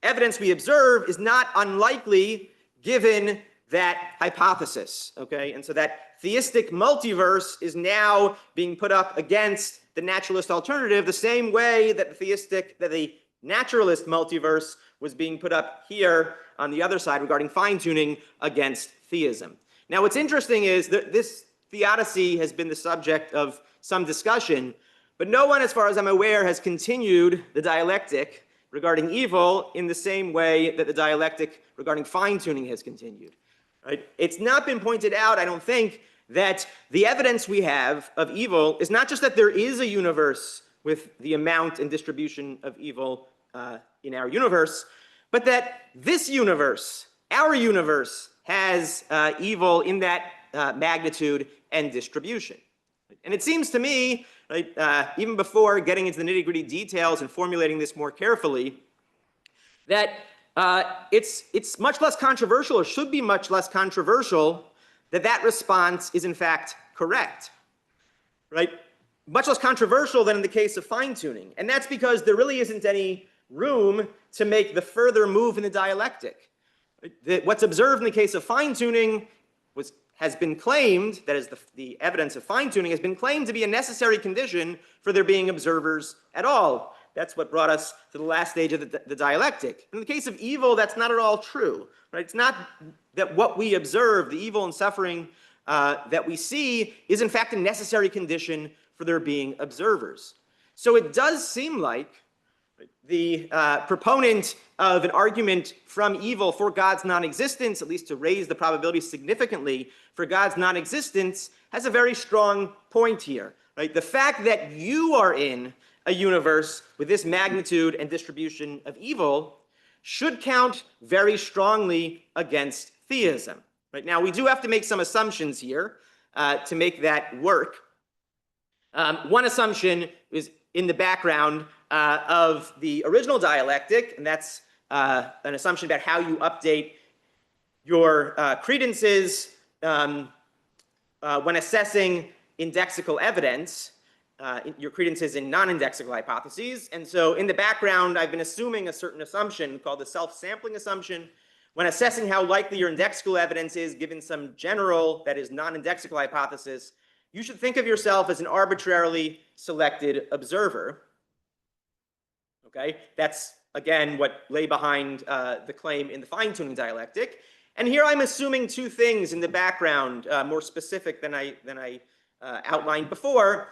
evidence we observe is not unlikely given that hypothesis. Okay, and so that theistic multiverse is now being put up against the naturalist alternative, the same way that the naturalist multiverse was being put up here on the other side regarding fine-tuning against theism. Now, what's interesting is that this theodicy has been the subject of some discussion, but no one, as far as I'm aware, has continued the dialectic regarding evil in the same way that the dialectic regarding fine-tuning has continued. Right? It's not been pointed out, I don't think, that the evidence we have of evil is not just that there is a universe with the amount and distribution of evil in our universe, but that this universe, our universe, has evil in that magnitude and distribution. And it seems to me, right, even before getting into the nitty-gritty details and formulating this more carefully, that it's much less controversial, or should be much less controversial, that that response is in fact correct, right? Much less controversial than in the case of fine-tuning. And that's because there really isn't any room to make the further move in the dialectic. What's observed in the case of fine-tuning has been claimed, that is the evidence of fine-tuning has been claimed to be a necessary condition for there being observers at all. That's what brought us to the last stage of the dialectic. In the case of evil, that's not at all true. Right? It's not that what we observe, the evil and suffering that we see, is in fact a necessary condition for there being observers. So it does seem like the proponent of an argument from evil for God's non-existence, at least to raise the probability significantly for God's non-existence, has a very strong point here. Right? The fact that you are in a universe with this magnitude and distribution of evil should count very strongly against theism. Right? Now, we do have to make some assumptions here to make that work. One assumption is in the background of the original dialectic, and that's an assumption about how you update your credences when assessing indexical evidence, your credences in non-indexical hypotheses. And so in the background, I've been assuming a certain assumption called the self-sampling assumption. When assessing how likely your indexical evidence is given some general, that is non-indexical hypothesis, you should think of yourself as an arbitrarily selected observer. Okay, that's again what lay behind the claim in the fine-tuning dialectic. And here I'm assuming two things in the background, more specific than I outlined before.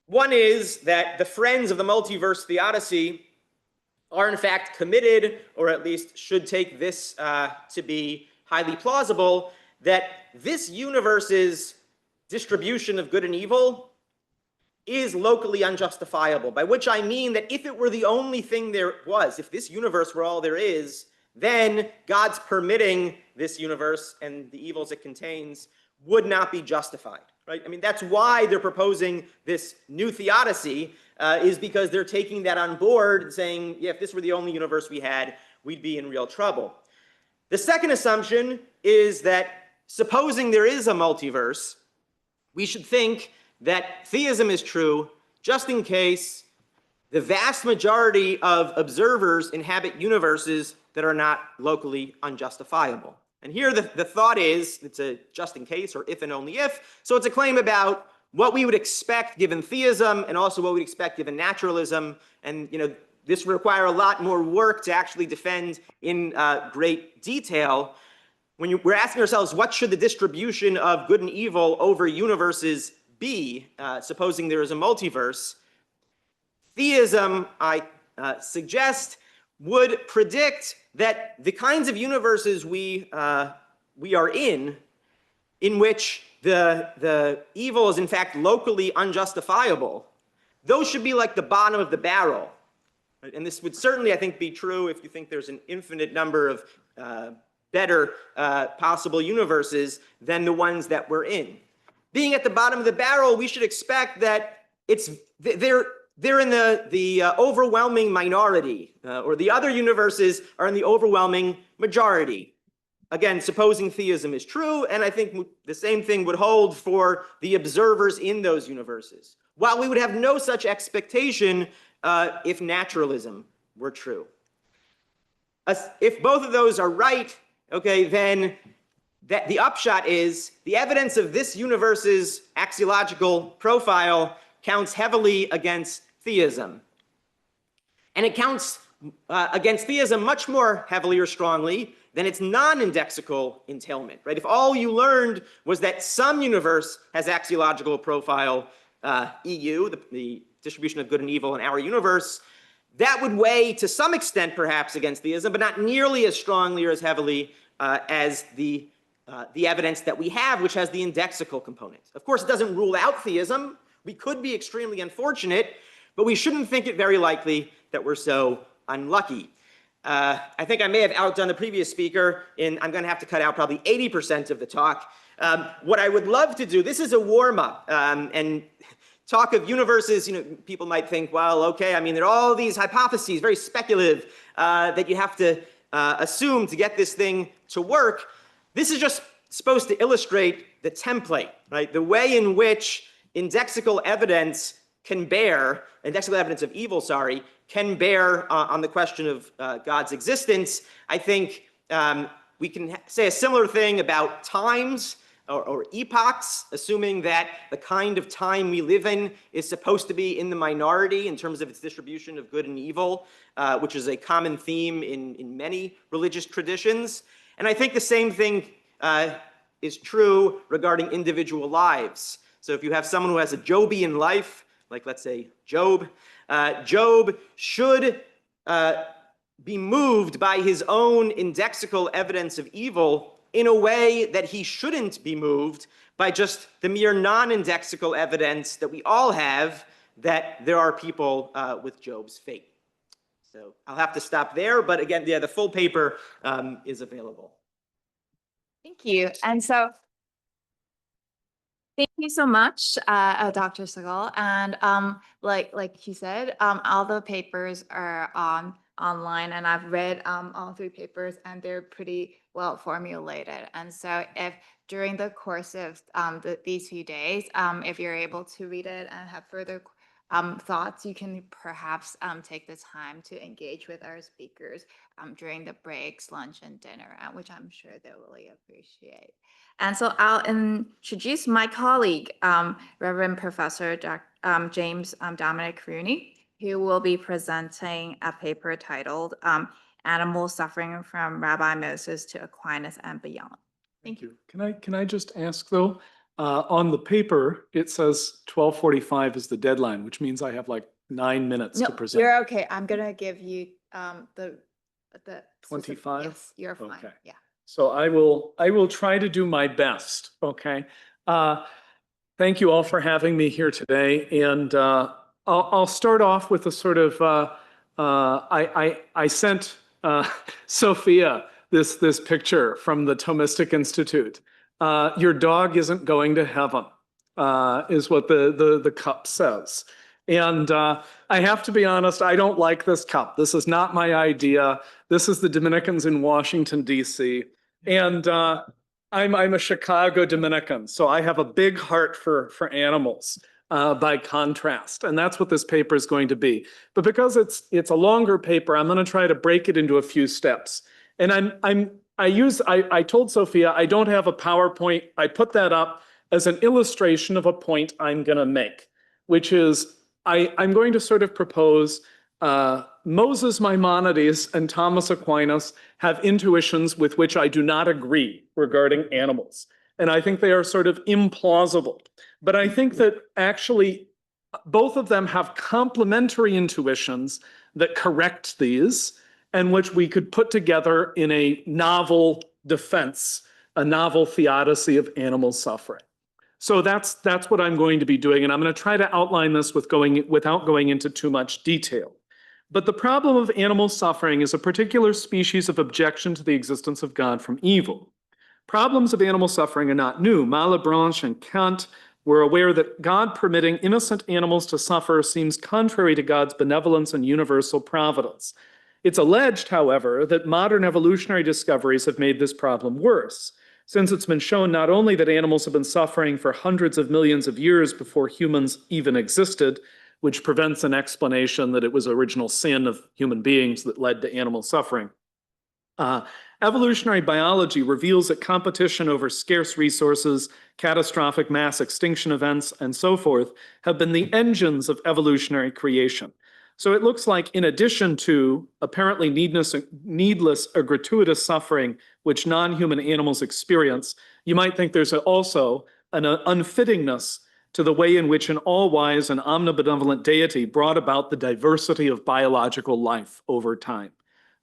One is that the friends of the multiverse theodicy are in fact committed, or at least should take this to be highly plausible, that this universe's distribution of good and evil is locally unjustifiable, by which I mean that if it were the only thing there was, if this universe were all there is, then God's permitting this universe and the evils it contains would not be justified, right? I mean, that's why they're proposing this new theodicy, is because they're taking that on board and saying, yeah, if this were the only universe we had, we'd be in real trouble. The second assumption is that supposing there is a multiverse, we should think that theism is true just in case the vast majority of observers inhabit universes that are not locally unjustifiable. And here the thought is, it's a just in case or if and only if, so it's a claim about what we would expect given theism and also what we'd expect given naturalism. And this would require a lot more work to actually defend in great detail. When we're asking ourselves, what should the distribution of good and evil over universes be, supposing there is a multiverse? Theism, I suggest, would predict that the kinds of universes we are in which the evil is in fact locally unjustifiable, those should be like the bottom of the barrel. And this would certainly, I think, be true if you think there's an infinite number of better possible universes than the ones that we're in. Being at the bottom of the barrel, we should expect that they're in the overwhelming minority, or the other universes are in the overwhelming majority. Again, supposing theism is true, and I think the same thing would hold for the observers in those universes. While we would have no such expectation if naturalism were true. If both of those are right, okay, then the upshot is the evidence of this universe's axiological profile counts heavily against theism. And it counts against theism much more heavily or strongly than its non-indexical entailment, right? If all you learned was that some universe has axiological profile EU, the distribution of good and evil in our universe, that would weigh to some extent perhaps against theism, but not nearly as strongly or as heavily as the evidence that we have, which has the indexical component. Of course, it doesn't rule out theism. We could be extremely unfortunate, but we shouldn't think it very likely that we're so unlucky. I think I may have outdone the previous speaker I'm going to have to cut out probably 80% of the talk. What I would love to do, this is a warm-up, and talk of universes, people might think, well, okay, I mean, there are all these hypotheses, very speculative, that you have to assume to get this thing to work. This is just supposed to illustrate the template, right? The way in which indexical evidence of evil, can bear on the question of God's existence. I think we can say a similar thing about times or epochs, assuming that the kind of time we live in is supposed to be in the minority in terms of its distribution of good and evil, which is a common theme in many religious traditions. And I think the same thing is true regarding individual lives. So if you have someone who has a Jobian life, like let's say Job, Job should be moved by his own indexical evidence of evil in a way that he shouldn't be moved by just the mere non-indexical evidence that we all have that there are people with Job's fate. So I'll have to stop there, but again, yeah, the full paper is available. Thank you. And so thank you so much, Dr. SEGAL. And like you said, all the papers are online, and I've read all 3 papers, and they're pretty well formulated. And so if during the course of these few days, if you're able to read it and have further thoughts, you can perhaps take the time to engage with our speakers during the breaks, lunch, and dinner, which I'm sure they'll really appreciate. And so I'll introduce my colleague, Reverend Professor James Dominic ROONEY, who will be presenting a paper titled Animal Suffering from Rabbi Moses to Aquinas and Beyond. Thank you. Can I just ask though, on the paper, it says 12:45 is the deadline, which means I have like 9 minutes to present. You're okay. I'm gonna give you the 25? Yes, you're fine. Okay. Yeah. So I will try to do my best. Okay. Thank you all for having me here today. And I'll start off with a sort of I sent Sophia this picture from the Thomistic Institute. Your dog isn't going to heaven, is what the cup says. And I have to be honest, I don't like this cup. This is not my idea. This is the Dominicans in Washington, D.C. And I'm a Chicago Dominican, so I have a big heart for animals by contrast. And that's what this paper is going to be. But because it's a longer paper, I'm going to try to break it into a few steps. And I told Sophia I don't have a PowerPoint. I put that up as an illustration of a point I'm going to make, which is I'm going to sort of propose Moses Maimonides and Thomas Aquinas have intuitions with which I do not agree regarding animals. And I think they are sort of implausible. But I think that actually both of them have complementary intuitions that correct these, and which we could put together in a novel defense, a novel theodicy of animal suffering. So that's what I'm going to be doing, and I'm going to try to outline this without going into too much detail. But the problem of animal suffering is a particular species of objection to the existence of God from evil. Problems of animal suffering are not new. Malebranche and Kant were aware that God permitting innocent animals to suffer seems contrary to God's benevolence and universal providence. It's alleged, however, that modern evolutionary discoveries have made this problem worse, since it's been shown not only that animals have been suffering for hundreds of millions of years before humans even existed, which prevents an explanation that it was original sin of human beings that led to animal suffering. Evolutionary biology reveals that competition over scarce resources, catastrophic mass extinction events, and so forth have been the engines of evolutionary creation. So it looks like in addition to apparently needless or gratuitous suffering which non-human animals experience, you might think there's also an unfittingness to the way in which an all-wise and omnibenevolent deity brought about the diversity of biological life over time.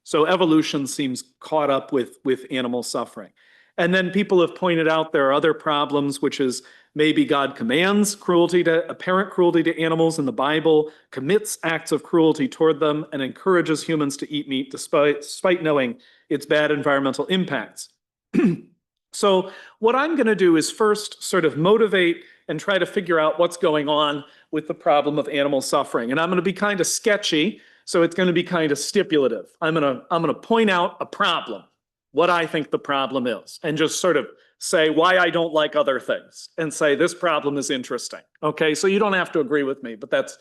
So evolution seems caught up with animal suffering. And then people have pointed out there are other problems, which is maybe God commands apparent cruelty to animals in the Bible, commits acts of cruelty toward them, and encourages humans to eat meat despite knowing its bad environmental impacts. So what I'm going to do is first sort of motivate and try to figure out what's going on with the problem of animal suffering. And I'm going to be kind of sketchy, so it's going to be kind of stipulative. I'm going to point out a problem, what I think the problem is, and just sort of say why I don't like other things and say this problem is interesting. Okay, so you don't have to agree with me, but that's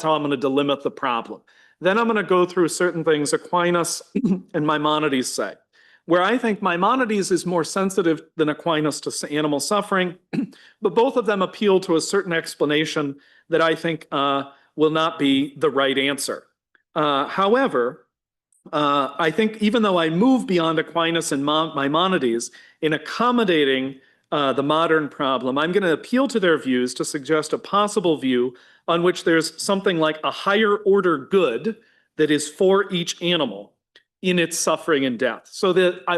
how I'm going to delimit the problem. Then I'm going to go through certain things Aquinas and Maimonides say, where I think Maimonides is more sensitive than Aquinas to animal suffering, but both of them appeal to a certain explanation that I think will not be the right answer. However, I think even though I move beyond Aquinas and Maimonides in accommodating the modern problem, I'm going to appeal to their views to suggest a possible view on which there's something like a higher order good that is for each animal in its suffering and death. So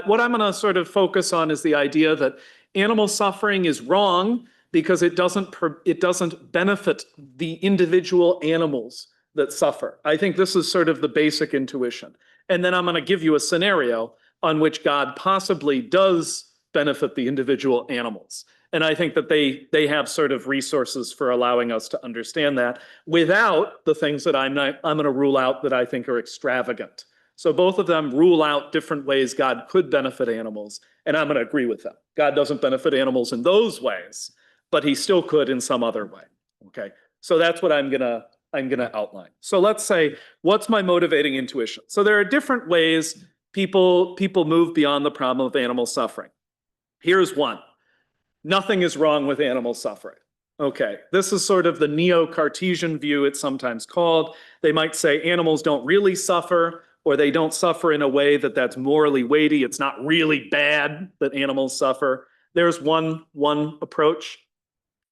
what I'm going to sort of focus on is the idea that animal suffering is wrong because it doesn't benefit the individual animals that suffer. I think this is sort of the basic intuition. And then I'm going to give you a scenario on which God possibly does benefit the individual animals. And I think that they have sort of resources for allowing us to understand that without the things that I'm going to rule out that I think are extravagant. So both of them rule out different ways God could benefit animals, and I'm going to agree with them. God doesn't benefit animals in those ways, but he still could in some other way. Okay, so that's what I'm gonna outline. So let's say, what's my motivating intuition? So there are different ways people move beyond the problem of animal suffering. Here's one. Nothing is wrong with animal suffering. Okay, this is sort of the neo-Cartesian view, it's sometimes called. They might say animals don't really suffer, or they don't suffer in a way that's morally weighty. It's not really bad that animals suffer. There's one approach.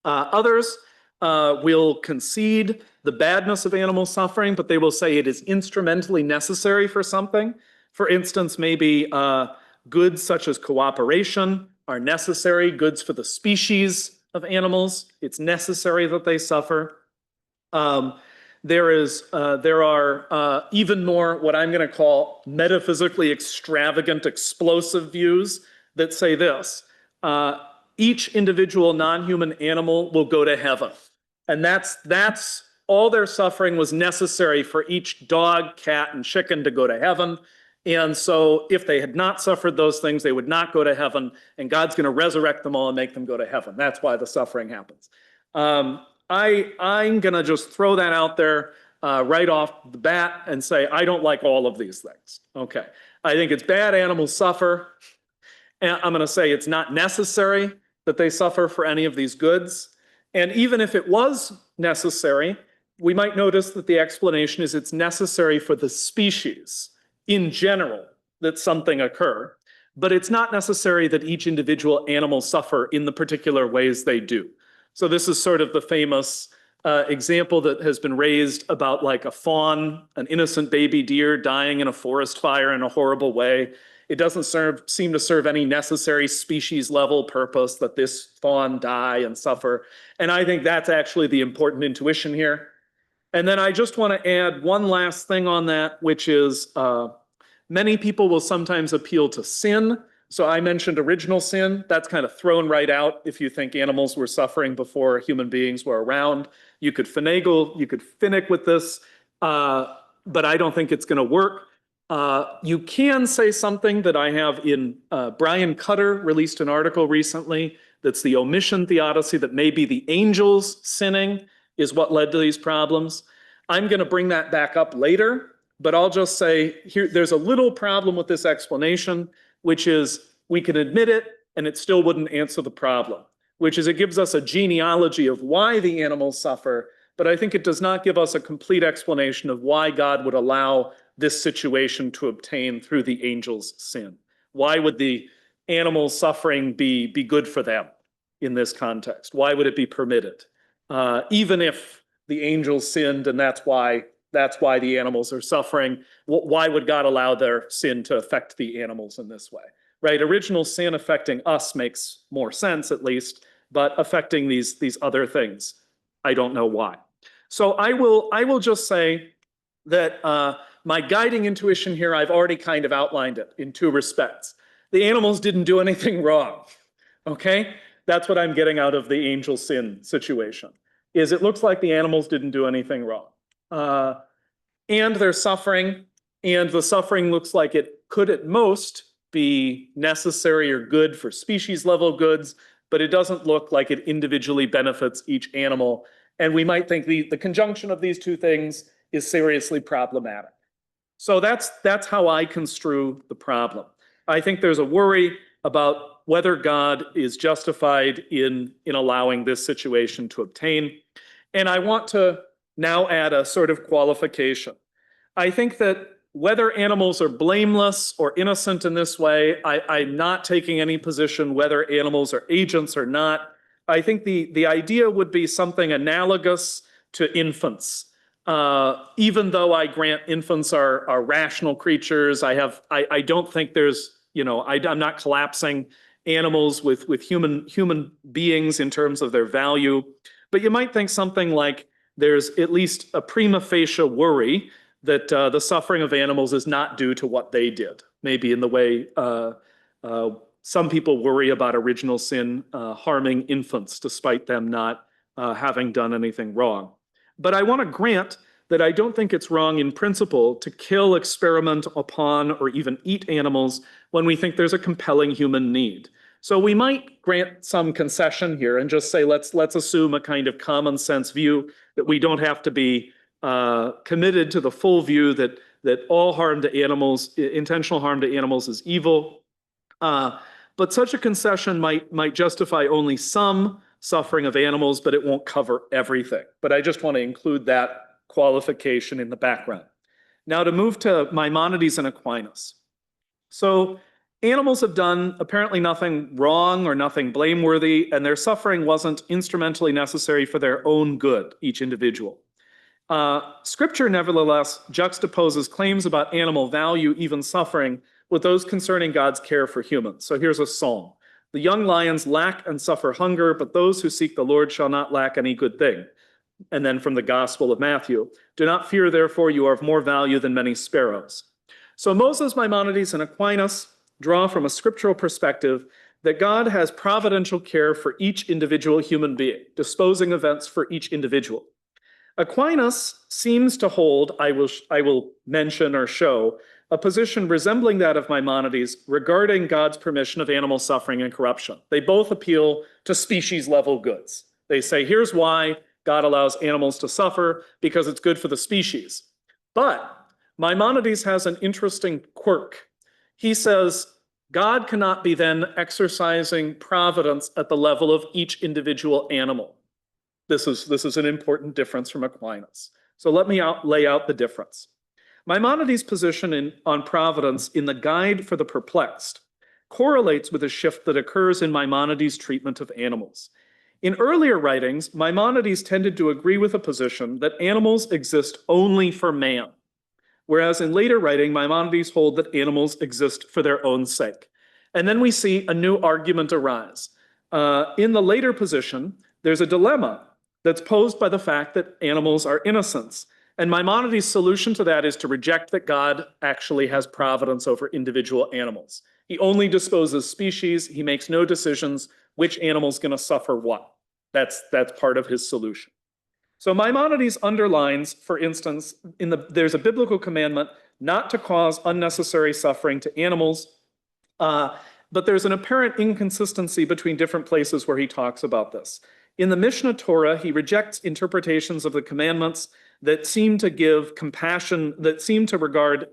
Others will concede the badness of animal suffering, but they will say it is instrumentally necessary for something. For instance, maybe goods such as cooperation are necessary, goods for the species of animals. It's necessary that they suffer. There are even more what I'm going to call metaphysically extravagant, explosive views that say this. Each individual non-human animal will go to heaven. And that's all their suffering was necessary for each dog, cat, and chicken to go to heaven. And so if they had not suffered those things, they would not go to heaven, and God's going to resurrect them all and make them go to heaven. That's why the suffering happens. I'm going to just throw that out there right off the bat and say, I don't like all of these things. Okay. I think it's bad animals suffer. And I'm going to say it's not necessary that they suffer for any of these goods. And even if it was necessary, we might notice that the explanation is it's necessary for the species in general that something occur, but it's not necessary that each individual animal suffer in the particular ways they do. So this is sort of the famous example that has been raised about like a fawn, an innocent baby deer dying in a forest fire in a horrible way. It doesn't seem to serve any necessary species level purpose that this fawn die and suffer. And I think that's actually the important intuition here. And then I just want to add one last thing on that, which is many people will sometimes appeal to sin. So I mentioned original sin. That's kind of thrown right out if you think animals were suffering before human beings were around. You could finagle, you could finick with this, but I don't think it's going to work. You can say something that I have in Brian Cutter released an article recently that's the omission theodicy, that maybe the angels sinning is what led to these problems. I'm going to bring that back up later, but I'll just say here, there's a little problem with this explanation, which is we can admit it and it still wouldn't answer the problem, which is it gives us a genealogy of why the animals suffer, but I think it does not give us a complete explanation of why God would allow this situation to obtain through the angels' sin. Why would the animals' suffering be good for them in this context? Why would it be permitted? Even if the angels sinned and that's why the animals are suffering, why would God allow their sin to affect the animals in this way? Right? Original sin affecting us makes more sense, at least, but affecting these other things, I don't know why. So I will just say that my guiding intuition here, I've already kind of outlined it in two respects. The animals didn't do anything wrong, okay? That's what I'm getting out of the angel sin situation, is it looks like the animals didn't do anything wrong. And they're suffering, and the suffering looks like it could at most be necessary or good for species level goods, but it doesn't look like it individually benefits each animal. And we might think the conjunction of these two things is seriously problematic. So that's how I construe the problem. I think there's a worry about whether God is justified in allowing this situation to obtain. And I want to now add a sort of qualification. I think that whether animals are blameless or innocent in this way, I'm not taking any position whether animals are agents or not. I think the idea would be something analogous to infants. Even though I grant infants are rational creatures, I don't think there's, I'm not collapsing animals with human beings in terms of their value. But you might think something like there's at least a prima facie worry that the suffering of animals is not due to what they did. Maybe in the way some people worry about original sin harming infants despite them not having done anything wrong. But I want to grant that I don't think it's wrong in principle to kill, experiment upon, or even eat animals when we think there's a compelling human need. So we might grant some concession here and just say, let's assume a kind of common sense view that we don't have to be committed to the full view that all harm to animals, intentional harm to animals is evil. But such a concession might justify only some suffering of animals, but it won't cover everything. But I just want to include that qualification in the background. Now to move to Maimonides and Aquinas. So animals have done apparently nothing wrong or nothing blameworthy, and their suffering wasn't instrumentally necessary for their own good, each individual. Scripture, nevertheless, juxtaposes claims about animal value, even suffering, with those concerning God's care for humans. So here's a psalm. The young lions lack and suffer hunger, but those who seek the Lord shall not lack any good thing. And then from the Gospel of Matthew, do not fear, therefore, you are of more value than many sparrows. So Moses, Maimonides, and Aquinas draw from a scriptural perspective that God has providential care for each individual human being, disposing events for each individual. Aquinas seems to hold, I will mention or show, a position resembling that of Maimonides regarding God's permission of animal suffering and corruption. They both appeal to species-level goods. They say, here's why God allows animals to suffer, because it's good for the species. But Maimonides has an interesting quirk. He says, God cannot be then exercising providence at the level of each individual animal. This is an important difference from Aquinas. So let me lay out the difference. Maimonides' position on providence in the Guide for the Perplexed correlates with a shift that occurs in Maimonides' treatment of animals. In earlier writings, Maimonides tended to agree with a position that animals exist only for man, whereas in later writing, Maimonides hold that animals exist for their own sake. And then we see a new argument arise. In the later position, there's a dilemma that's posed by the fact that animals are innocents. And Maimonides' solution to that is to reject that God actually has providence over individual animals. He only disposes species. He makes no decisions which animal's going to suffer what. That's part of his solution. So Maimonides underlines, for instance, there's a biblical commandment not to cause unnecessary suffering to animals, but there's an apparent inconsistency between different places where he talks about this. In the Mishnah Torah, he rejects interpretations of the commandments that seem to give compassion, that seem to regard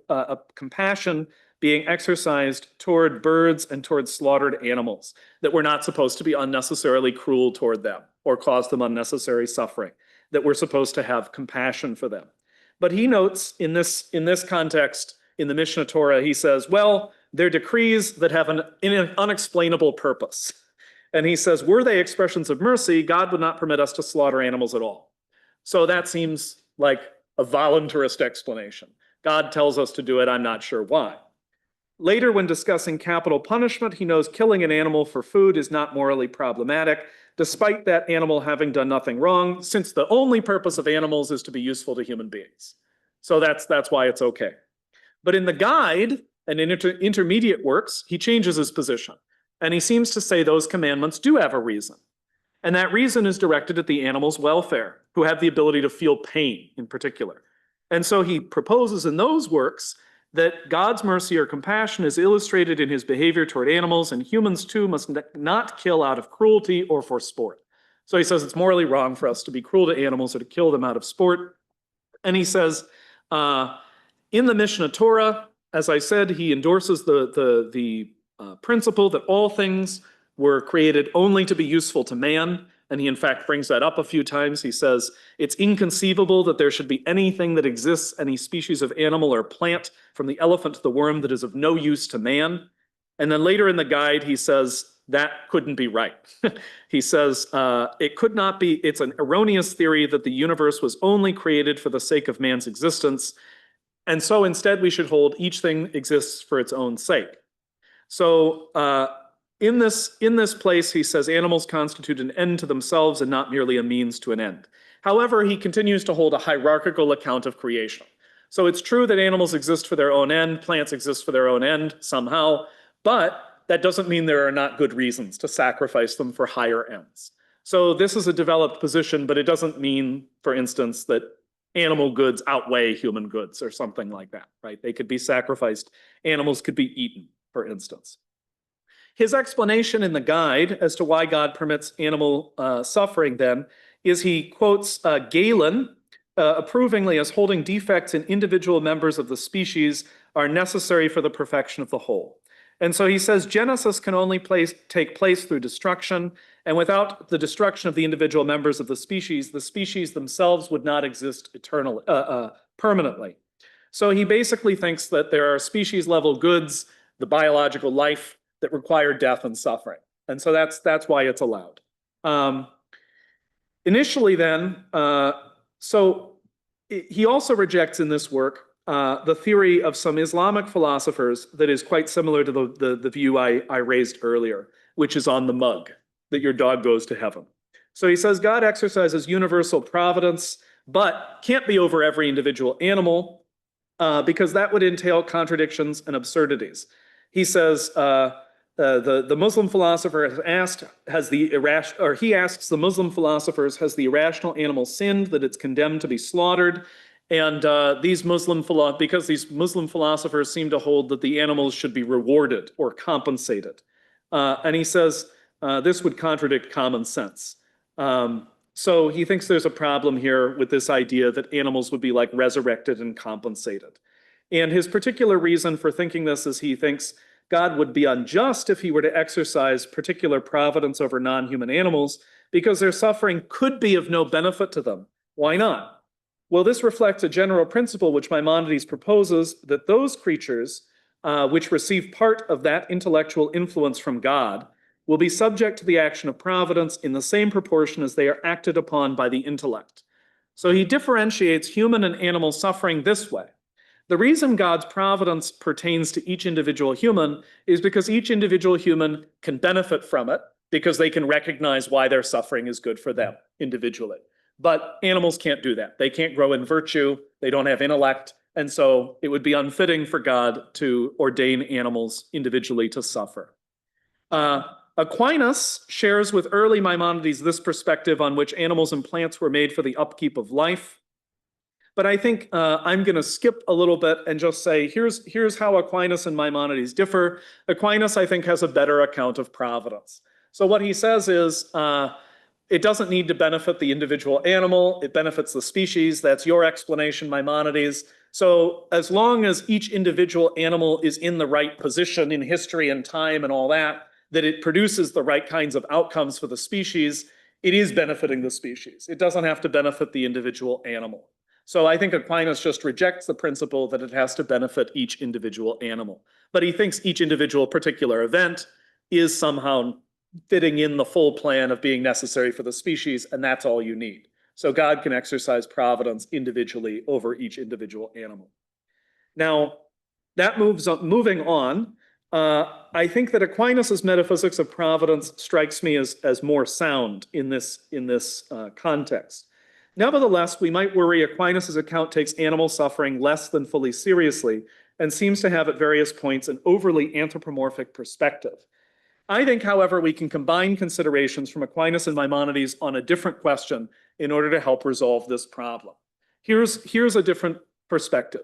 compassion being exercised toward birds and toward slaughtered animals, that we're not supposed to be unnecessarily cruel toward them or cause them unnecessary suffering, that we're supposed to have compassion for them. But he notes in this context, in the Mishnah Torah, he says, well, they're decrees that have an unexplainable purpose. And he says, were they expressions of mercy, God would not permit us to slaughter animals at all. So that seems like a voluntarist explanation. God tells us to do it, I'm not sure why. Later, when discussing capital punishment, he knows killing an animal for food is not morally problematic, despite that animal having done nothing wrong, since the only purpose of animals is to be useful to human beings. So that's why it's okay. But in the Guide and in intermediate works, he changes his position. And he seems to say those commandments do have a reason. And that reason is directed at the animal's welfare, who have the ability to feel pain in particular. And so he proposes in those works that God's mercy or compassion is illustrated in his behavior toward animals, and humans too must not kill out of cruelty or for sport. So he says it's morally wrong for us to be cruel to animals or to kill them out of sport. And he says, in the Mishnah Torah, as I said, he endorses the principle that all things were created only to be useful to man. And he, in fact, brings that up a few times. He says, it's inconceivable that there should be anything that exists, any species of animal or plant, from the elephant to the worm, that is of no use to man. And then later in the guide, he says, that couldn't be right. He says, it could not be, it's an erroneous theory that the universe was only created for the sake of man's existence. And so instead, we should hold each thing exists for its own sake. So in this place, he says animals constitute an end to themselves and not merely a means to an end. However, he continues to hold a hierarchical account of creation. So it's true that animals exist for their own end, plants exist for their own end somehow, but that doesn't mean there are not good reasons to sacrifice them for higher ends. So this is a developed position, but it doesn't mean, for instance, that animal goods outweigh human goods or something like that, right? They could be sacrificed. Animals could be eaten, for instance. His explanation in the guide as to why God permits animal suffering then is he quotes Gillian approvingly as holding defects in individual members of the species are necessary for the perfection of the whole. And so he says Genesis can only take place through destruction, and without the destruction of the individual members of the species themselves would not exist eternally, permanently. So he basically thinks that there are species-level goods, the biological life, that require death and suffering. And so that's why it's allowed. Initially then, so he also rejects in this work the theory of some Islamic philosophers that is quite similar to the view I raised earlier, which is on the mug, that your dog goes to heaven. So he says God exercises universal providence, but can't be over every individual animal because that would entail contradictions and absurdities. He says the Muslim philosopher he asks the Muslim philosophers, has the irrational animal sinned that it's condemned to be slaughtered? And because these Muslim philosophers seem to hold that the animals should be rewarded or compensated. And he says this would contradict common sense. So he thinks there's a problem here with this idea that animals would be like resurrected and compensated. And his particular reason for thinking this is he thinks God would be unjust if he were to exercise particular providence over non-human animals because their suffering could be of no benefit to them. Why not? Well, this reflects a general principle which Maimonides proposes, that those creatures which receive part of that intellectual influence from God will be subject to the action of providence in the same proportion as they are acted upon by the intellect. So he differentiates human and animal suffering this way. The reason God's providence pertains to each individual human is because each individual human can benefit from it because they can recognize why their suffering is good for them individually. But animals can't do that. They can't grow in virtue. They don't have intellect. And so it would be unfitting for God to ordain animals individually to suffer. Aquinas shares with early Maimonides this perspective on which animals and plants were made for the upkeep of life. But I think I'm going to skip a little bit and just say, here's how Aquinas and Maimonides differ. Aquinas, I think, has a better account of providence. So what he says is, it doesn't need to benefit the individual animal. It benefits the species. That's your explanation, Maimonides. So as long as each individual animal is in the right position in history and time and all that, that it produces the right kinds of outcomes for the species, it is benefiting the species. It doesn't have to benefit the individual animal. So I think Aquinas just rejects the principle that it has to benefit each individual animal. But he thinks each individual particular event is somehow fitting in the full plan of being necessary for the species, and that's all you need. So God can exercise providence individually over each individual animal. Now, that moving on, I think that Aquinas' metaphysics of providence strikes me as more sound in this context. Nevertheless, we might worry Aquinas' account takes animal suffering less than fully seriously and seems to have at various points an overly anthropomorphic perspective. I think, however, we can combine considerations from Aquinas and Maimonides on a different question in order to help resolve this problem. Here's a different perspective.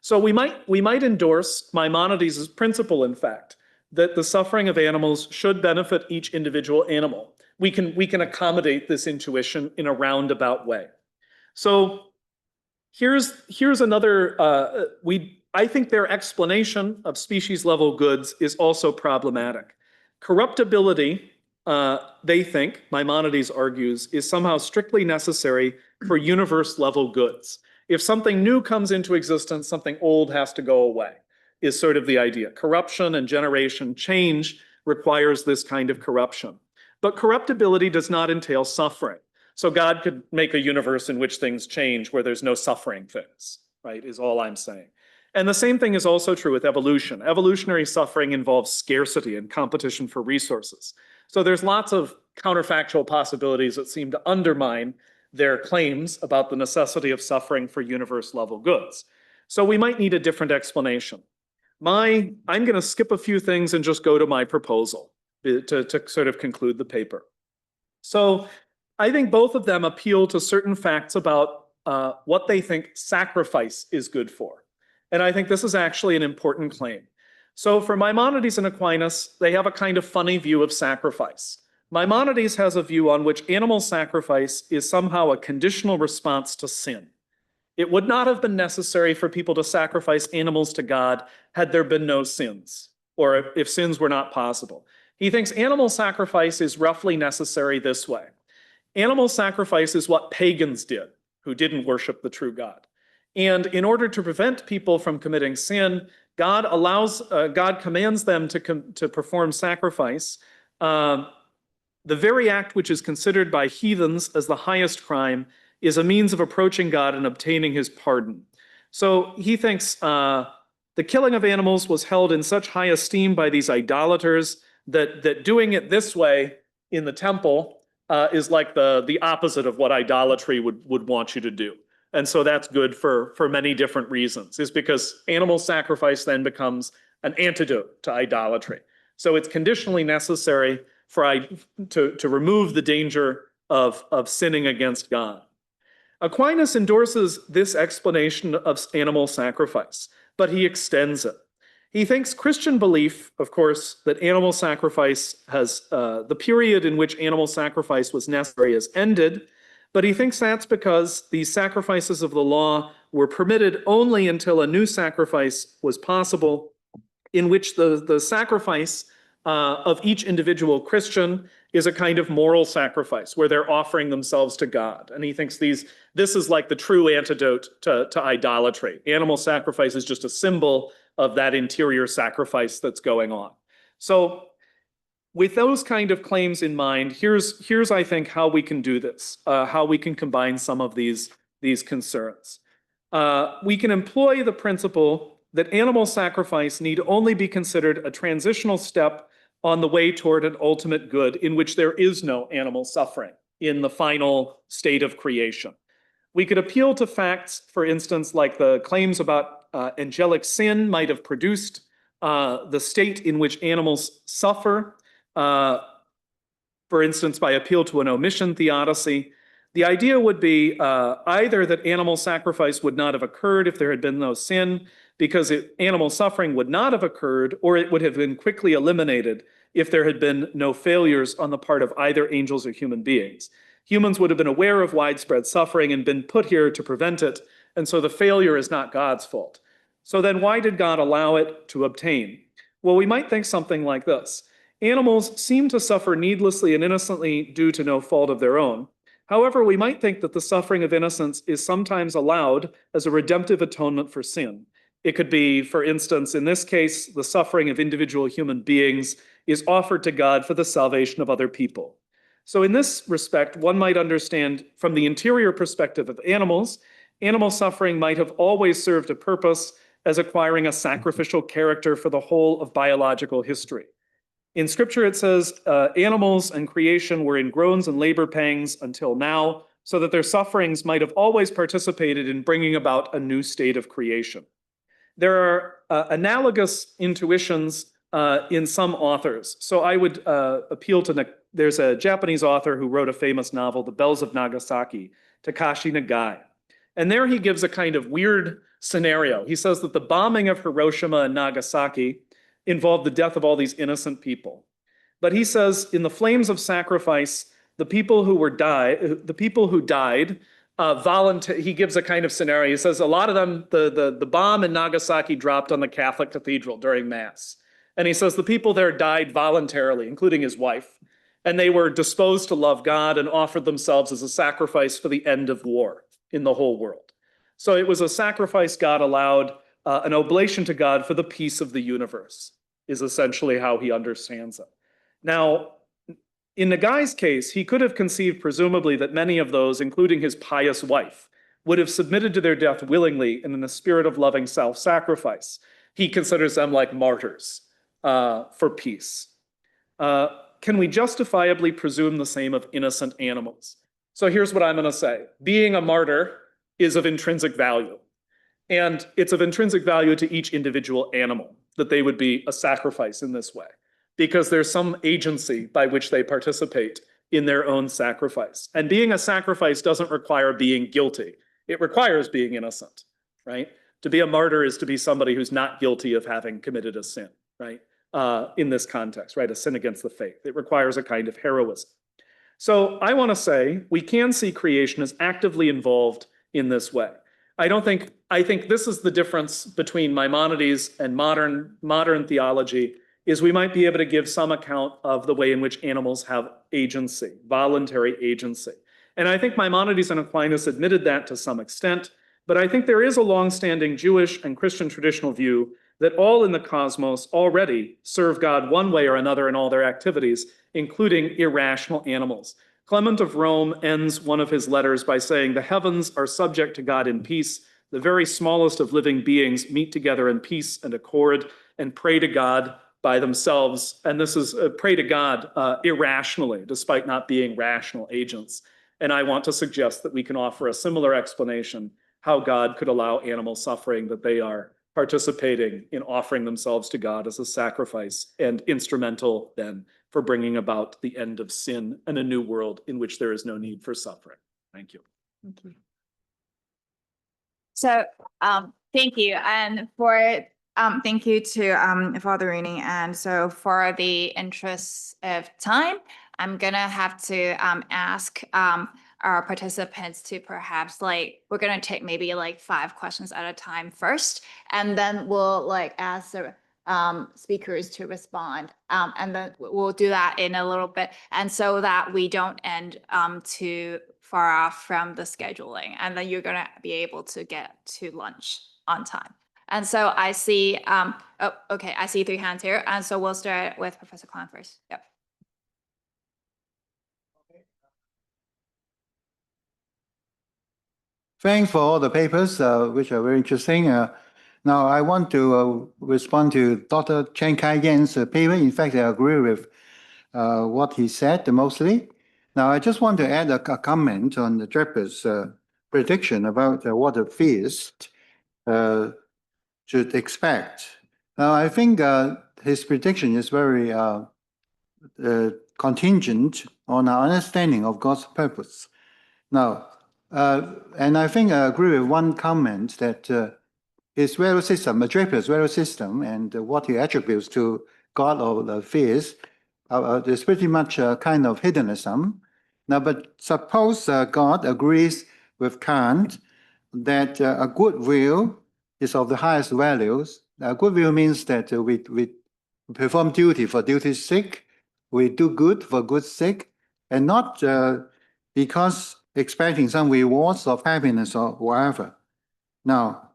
So we might endorse Maimonides' principle, in fact, that the suffering of animals should benefit each individual animal. We can accommodate this intuition in a roundabout way. So here's another, I think their explanation of species level goods is also problematic. Corruptibility, they think, Maimonides argues, is somehow strictly necessary for universe level goods. If something new comes into existence, something old has to go away, is sort of the idea. Corruption and generation change requires this kind of corruption. But corruptibility does not entail suffering. So God could make a universe in which things change where there's no suffering things, right, is all I'm saying. And the same thing is also true with evolution. Evolutionary suffering involves scarcity and competition for resources. So there's lots of counterfactual possibilities that seem to undermine their claims about the necessity of suffering for universe level goods. So we might need a different explanation. I'm going to skip a few things and just go to my proposal to sort of conclude the paper. So I think both of them appeal to certain facts about what they think sacrifice is good for. And I think this is actually an important claim. So for Maimonides and Aquinas, they have a kind of funny view of sacrifice. Maimonides has a view on which animal sacrifice is somehow a conditional response to sin. It would not have been necessary for people to sacrifice animals to God had there been no sins, or if sins were not possible. He thinks animal sacrifice is roughly necessary this way. Animal sacrifice is what pagans did, who didn't worship the true God. And in order to prevent people from committing sin, God commands them to perform sacrifice. The very act which is considered by heathens as the highest crime is a means of approaching God and obtaining his pardon. So he thinks the killing of animals was held in such high esteem by these idolaters that doing it this way in the temple is like the opposite of what idolatry would want you to do. And so that's good for many different reasons, is because animal sacrifice then becomes an antidote to idolatry. So it's conditionally necessary to remove the danger of sinning against God. Aquinas endorses this explanation of animal sacrifice, but he extends it. He thinks Christian belief, of course, that animal sacrifice has, the period in which animal sacrifice was necessary has ended, but he thinks that's because these sacrifices of the law were permitted only until a new sacrifice was possible, in which the sacrifice of each individual Christian is a kind of moral sacrifice where they're offering themselves to God. And he thinks this is like the true antidote to idolatry. Animal sacrifice is just a symbol of that interior sacrifice that's going on. So with those kind of claims in mind, here's I think how we can do this, how we can combine some of these concerns. We can employ the principle that animal sacrifice need only be considered a transitional step on the way toward an ultimate good in which there is no animal suffering in the final state of creation. We could appeal to facts, for instance, like the claims about angelic sin might have produced the state in which animals suffer, for instance, by appeal to an omission theodicy. The idea would be either that animal sacrifice would not have occurred if there had been no sin, because animal suffering would not have occurred, or it would have been quickly eliminated if there had been no failures on the part of either angels or human beings. Humans would have been aware of widespread suffering and been put here to prevent it, and so the failure is not God's fault. So then why did God allow it to obtain? Well, we might think something like this. Animals seem to suffer needlessly and innocently due to no fault of their own. However, we might think that the suffering of innocence is sometimes allowed as a redemptive atonement for sin. It could be, for instance, in this case, the suffering of individual human beings is offered to God for the salvation of other people. So in this respect, one might understand from the interior perspective of animals, animal suffering might have always served a purpose as acquiring a sacrificial character for the whole of biological history. In Scripture, it says, animals and creation were in groans and labor pangs until now, so that their sufferings might have always participated in bringing about a new state of creation. There are analogous intuitions in some authors. So I would appeal to, there's a Japanese author who wrote a famous novel, The Bells of Nagasaki, Takashi Nagai. And there he gives a kind of weird scenario. He says that the bombing of Hiroshima and Nagasaki involved the death of all these innocent people. But he says in the flames of sacrifice, the people who died he gives a kind of scenario. He says a lot of them, the bomb in Nagasaki dropped on the Catholic cathedral during Mass. And he says the people there died voluntarily, including his wife. And they were disposed to love God and offered themselves as a sacrifice for the end of war in the whole world. So it was a sacrifice God allowed, an oblation to God for the peace of the universe, is essentially how he understands it. Now, in the guy's case, he could have conceived presumably that many of those, including his pious wife, would have submitted to their death willingly and in the spirit of loving self-sacrifice. He considers them like martyrs for peace. Can we justifiably presume the same of innocent animals? So here's what I'm going to say. Being a martyr is of intrinsic value. And it's of intrinsic value to each individual animal that they would be a sacrifice in this way, because there's some agency by which they participate in their own sacrifice. And being a sacrifice doesn't require being guilty. It requires being innocent, right? To be a martyr is to be somebody who's not guilty of having committed a sin, right? In this context, right? A sin against the faith. It requires a kind of heroism. So I want to say we can see creation as actively involved in this way. I think this is the difference between Maimonides and modern theology, is we might be able to give some account of the way in which animals have agency, voluntary agency. And I think Maimonides and Aquinas admitted that to some extent, but I think there is a longstanding Jewish and Christian traditional view that all in the cosmos already serve God one way or another in all their activities, including irrational animals. Clement of Rome ends one of his letters by saying, "The heavens are subject to God in peace. The very smallest of living beings meet together in peace and accord and pray to God by themselves." And this is pray to God irrationally, despite not being rational agents. And I want to suggest that we can offer a similar explanation how God could allow animal suffering, that they are participating in offering themselves to God as a sacrifice and instrumental then for bringing about the end of sin and a new world in which there is no need for suffering. Thank you. Thank you. So thank you. And for thank you to Father ROONEY. And so for the interest of time, I'm gonna have to ask our participants to perhaps we're gonna take maybe 5 questions at a time first, and then we'll ask the speakers to respond. And then we'll do that in a little bit. And so that we don't end too far off from the scheduling, and then you're gonna be able to get to lunch on time. And so I see, okay, I see 3 hands here. And so we'll start with Professor Kwan first. Yep. Thanks for all the papers, which are very interesting. Now, I want to respond to Dr. Chen Kai-Yan's paper. In fact, I agree with what he said mostly. Now, I just want to add a comment on the Draper's prediction about what a theist should expect. Now, I think his prediction is very contingent on our understanding of God's purpose. Now, and I think I agree with one comment that his value system, Draper's value system, and what he attributes to God or the theist is pretty much a kind of hedonism. Now, but suppose God agrees with Kant that a good will is of the highest values. Good will means that we perform duty for duty's sake, we do good for good's sake, and not because expecting some rewards of happiness or whatever. Now,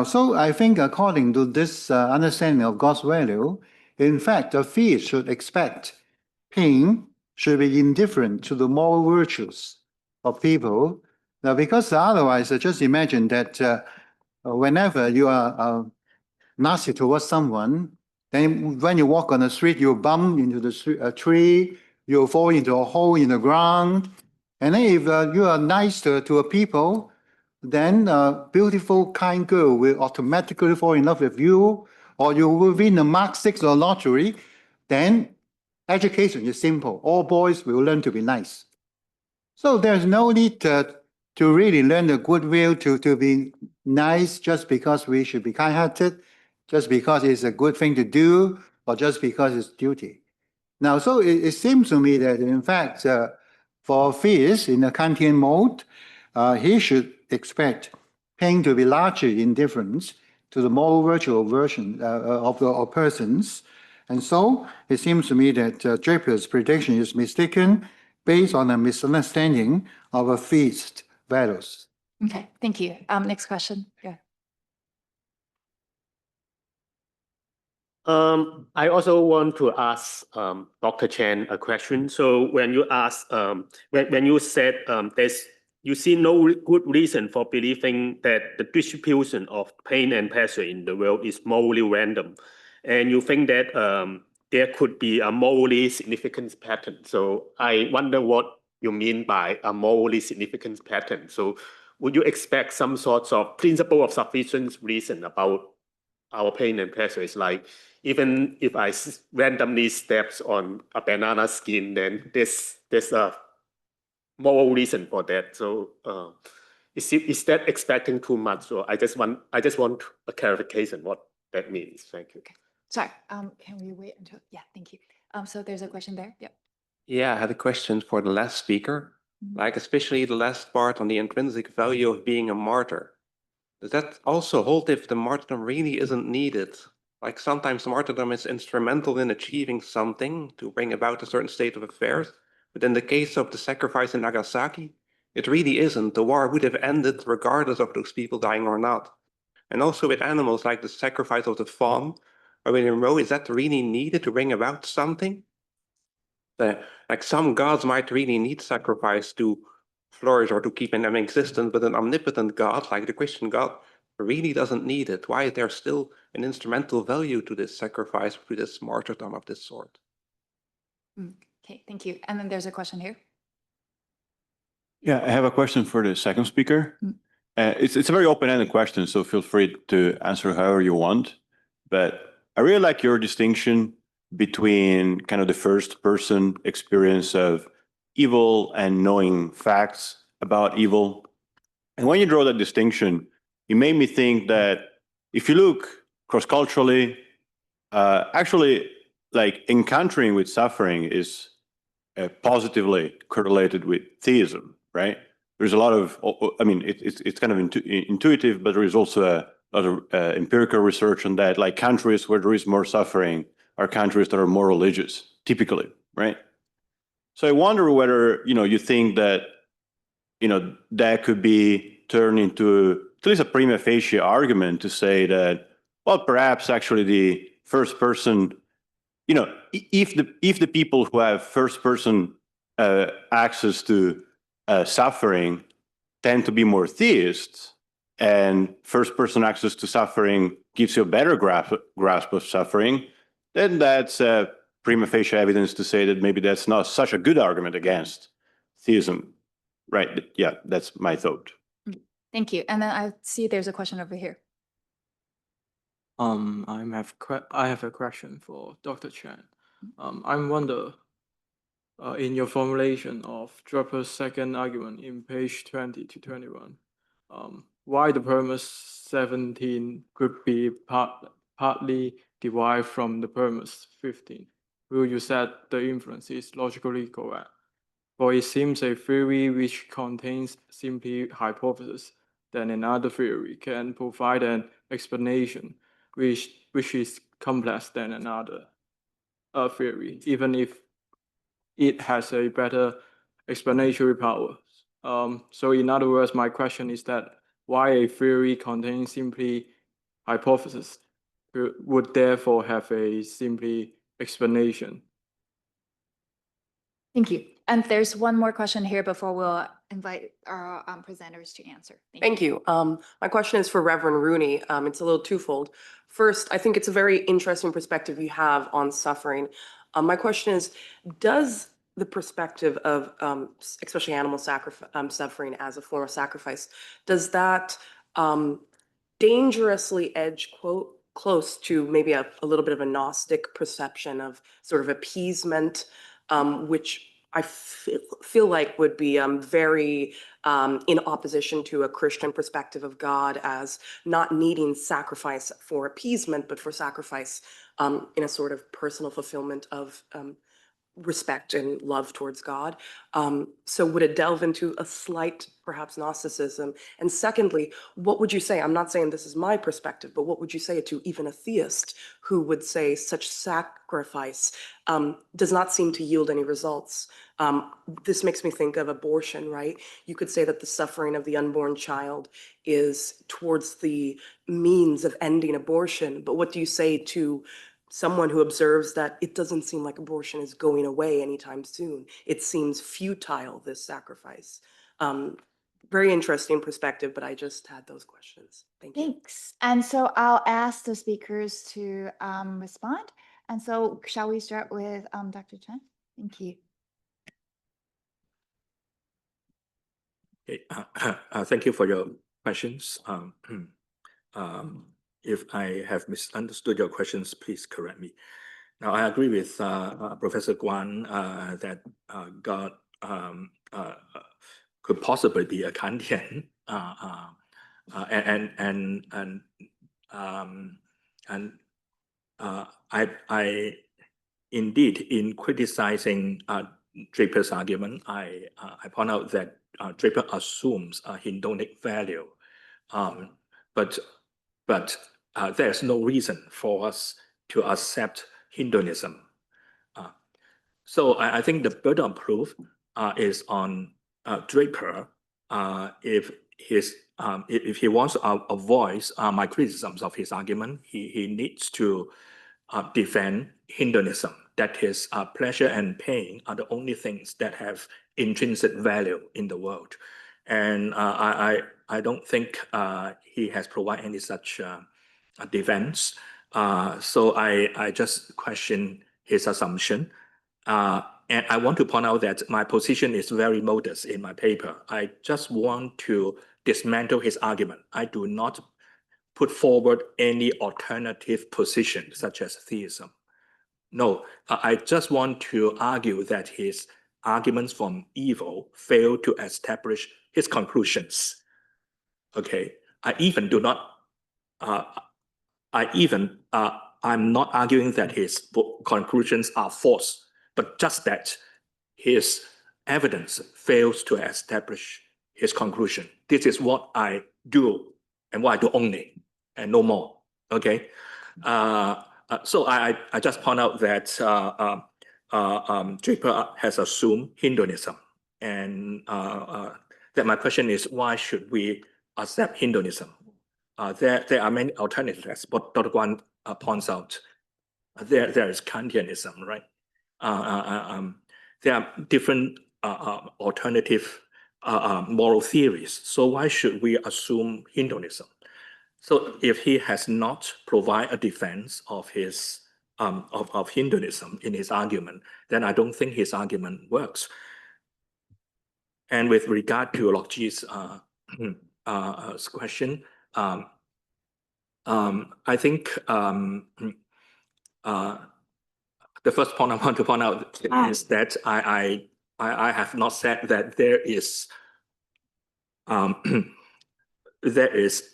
so I think according to this understanding of God's value, in fact, a theist should expect pain should be indifferent to the moral virtues of people. Now, because otherwise, just imagine that whenever you are nasty towards someone, then when you walk on the street, you bump into a tree, you fall into a hole in the ground. And then if you are nice to a people, then a beautiful, kind girl will automatically fall in love with you, or you will win the Mark 6 or lottery. Then education is simple. All boys will learn to be nice. So there's no need to really learn the goodwill, to be nice just because we should be kind-hearted, just because it's a good thing to do, or just because it's duty. Now, so it seems to me that in fact, for fears in a Kantian mode, he should expect pain to be largely indifferent to the more virtual version of persons. And so it seems to me that Draper's prediction is mistaken based on a misunderstanding of a feast values. Okay, thank you. Next question. Yeah. I also want to ask Dr. Chen a question. So when you ask, when you said you see no good reason for believing that the distribution of pain and pleasure in the world is morally random, and you think that there could be a morally significant pattern. So I wonder what you mean by a morally significant pattern. So would you expect some sorts of principle of sufficient reason about our pain and pleasure? Is like, even if I randomly steps on a banana skin, then there's a moral reason for that. So is that expecting too much? So I just want a clarification what that means. Thank you. Okay. Sorry. Can we wait until? Yeah. Thank you. So there's a question there. Yep. Yeah, I had a question for the last speaker, like especially the last part on the intrinsic value of being a martyr. Does that also hold if the martyrdom really isn't needed? Like sometimes martyrdom is instrumental in achieving something to bring about a certain state of affairs. But in the case of the sacrifice in Nagasaki, it really isn't. The war would have ended regardless of those people dying or not. And also with animals like the sacrifice of the fawn or in Roe, is that really needed to bring about something? Like some gods might really need sacrifice to flourish or to keep them in existence, but an omnipotent God, like the Christian God, really doesn't need it. Why is there still an instrumental value to this sacrifice, to this martyrdom of this sort? Okay, thank you. And then there's a question here. Yeah, I have a question for the second speaker. It's a very open-ended question, so feel free to answer however you want. But I really like your distinction between kind of the first-person experience of evil and knowing facts about evil. And when you draw that distinction, it made me think that if you look cross-culturally, actually, like encountering with suffering is positively correlated with theism, right? There's a lot of, I mean, it's kind of intuitive, but there is also a lot of empirical research on that. Like countries where there is more suffering are countries that are more religious, typically, right? So I wonder whether, you think that, that could be turned into at least a prima facie argument to say that, well, perhaps actually the first person, if the people who have first person access to suffering tend to be more theists, and first person access to suffering gives you a better grasp of suffering, then that's prima facie evidence to say that maybe that's not such a good argument against theism. Right. Yeah, that's my thought. Thank you. And then I see there's a question over here. I have a question for Dr. Chen. I wonder, in your formulation of Draper's second argument in page 20 to 21, why the premise 17 could be partly derived from the premise 15. Will you say the inference is logically correct? For it seems a theory which contains simply hypothesis, then another theory can provide an explanation which is complex than another theory, even if it has a better explanatory power. So in other words, my question is that why a theory containing simply hypothesis would therefore have a simply explanation? Thank you. And there's one more question here before we'll invite our presenters to answer. Thank you. My question is for Reverend ROONEY. It's a little twofold. First, I think it's a very interesting perspective you have on suffering. My question is, does the perspective of especially animal suffering as a form of sacrifice, does that dangerously edge close to maybe a little bit of a Gnostic perception of sort of appeasement, which I feel like would be very in opposition to a Christian perspective of God as not needing sacrifice for appeasement, but for sacrifice in a sort of personal fulfillment of respect and love towards God. So would it delve into a slight, perhaps, Gnosticism? And secondly, what would you say? I'm not saying this is my perspective, but what would you say to even a theist who would say such sacrifice does not seem to yield any results? This makes me think of abortion, right? You could say that the suffering of the unborn child is towards the means of ending abortion, but what do you say to someone who observes that it doesn't seem like abortion is going away anytime soon? It seems futile, this sacrifice. Very interesting perspective, but I just had those questions. Thank you. Thanks. And so I'll ask the speakers to respond. And so shall we start with Dr. Chen? Thank you. Okay, thank you for your questions. If I have misunderstood your questions, please correct me. Now, I agree with Professor Guan that God could possibly be a Kantian, I indeed, in criticizing Draper's argument, I point out that Draper assumes a hedonic value, but there's no reason for us to accept hedonism. So I think the burden of proof is on Draper. If he wants to avoid my criticisms of his argument, he needs to defend hedonism. That is, pleasure and pain are the only things that have intrinsic value in the world. And I don't think he has provided any such defense. So I just question his assumption. And I want to point out that my position is very modest in my paper. I just want to dismantle his argument. I do not put forward any alternative position, such as theism. No, I just want to argue that his arguments from evil fail to establish his conclusions. Okay, I'm not arguing that his conclusions are false, but just that his evidence fails to establish his conclusion. This is what I do and what I do only, and no more. Okay, so I just point out that Draper has assumed hedonism, and that my question is, why should we accept hedonism? There are many alternatives, but Dr. Guan points out there is Kantianism, right? There are different alternative moral theories. So why should we assume hedonism? So if he has not provided a defense of his of hedonism in his argument, then I don't think his argument works. And with regard to Lok Ji's question, I think the first point I want to point out is that I have not said that there is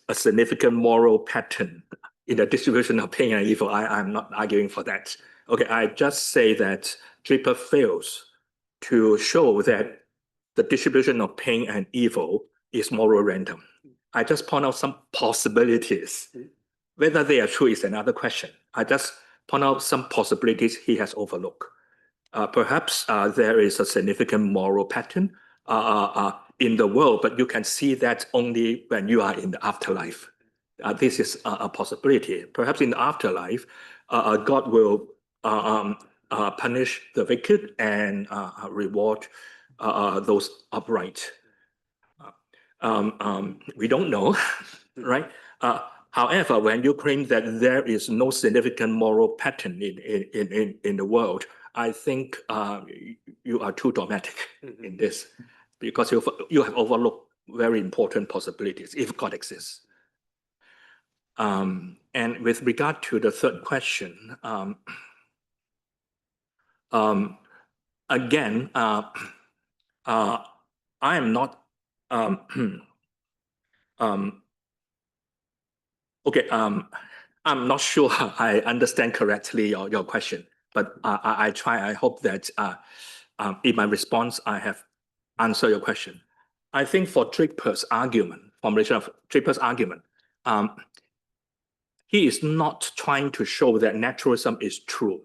a significant moral pattern in the distribution of pain and evil. I'm not arguing for that. Okay, I just say that Draper fails to show that the distribution of pain and evil is moral random. I just point out some possibilities. Whether they are true is another question. I just point out some possibilities he has overlooked. Perhaps there is a significant moral pattern in the world, but you can see that only when you are in the afterlife. This is a possibility. Perhaps in the afterlife, God will punish the wicked and reward those upright. We don't know, right? However, when you claim that there is no significant moral pattern in the world, I think you are too dogmatic in this, because you have overlooked very important possibilities if God exists. And with regard to the third question, again, I am not okay. I'm not sure I understand correctly your question, but I try. I hope that in my response I have answered your question. I think for Draper's argument, formulation of Draper's argument, he is not trying to show that naturalism is true.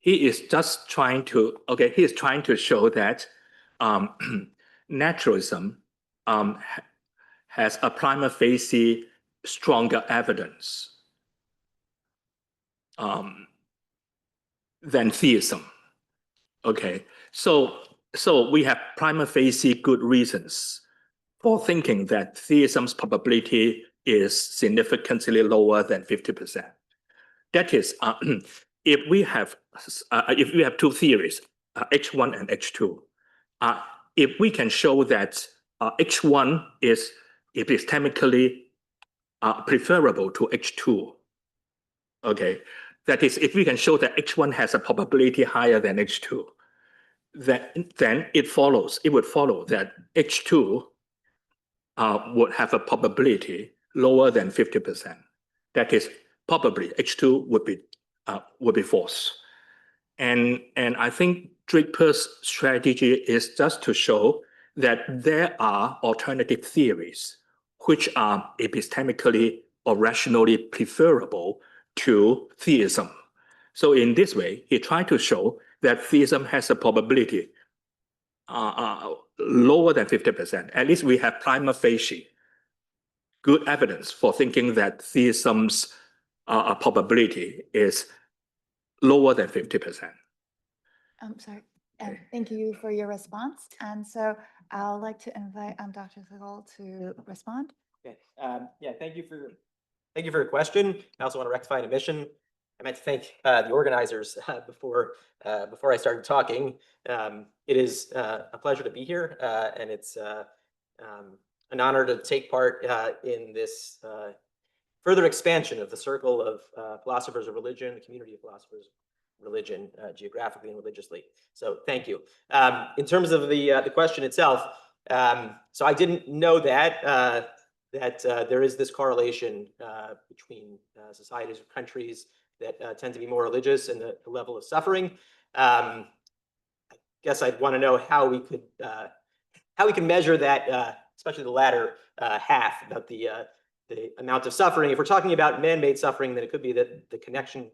He is just trying to, he is trying to show that naturalism has a prima facie stronger evidence than theism. Okay, so we have prima facie good reasons for thinking that theism's probability is significantly lower than 50%. That is, if we have two theories, H1 and H2, if we can show that H1 is epistemically preferable to H2, okay, that is, if we can show that H1 has a probability higher than H2, then it would follow that H2 would have a probability lower than 50%. That is, probably H2 would be false. And I think Draper's strategy is just to show that there are alternative theories which are epistemically or rationally preferable to theism. So in this way, he tried to show that theism has a probability lower than 50%. At least we have prima facie good evidence for thinking that theism's probability is lower than 50%. Sorry. Thank you for your response. And so I'd like to invite Dr. SEGAL to respond. Okay. Yeah, thank you for your question. I also want to rectify an omission. I meant to thank the organizers before I started talking. It is a pleasure to be here, and it's an honor to take part in this further expansion of the circle of philosophers of religion, the community of philosophers of religion, geographically and religiously. So thank you. In terms of the question itself, so I didn't know that there is this correlation between societies or countries that tend to be more religious and the level of suffering. I guess I'd want to know how we can measure that, especially the latter half, about the amount of suffering. If we're talking about man-made suffering, then it could be that the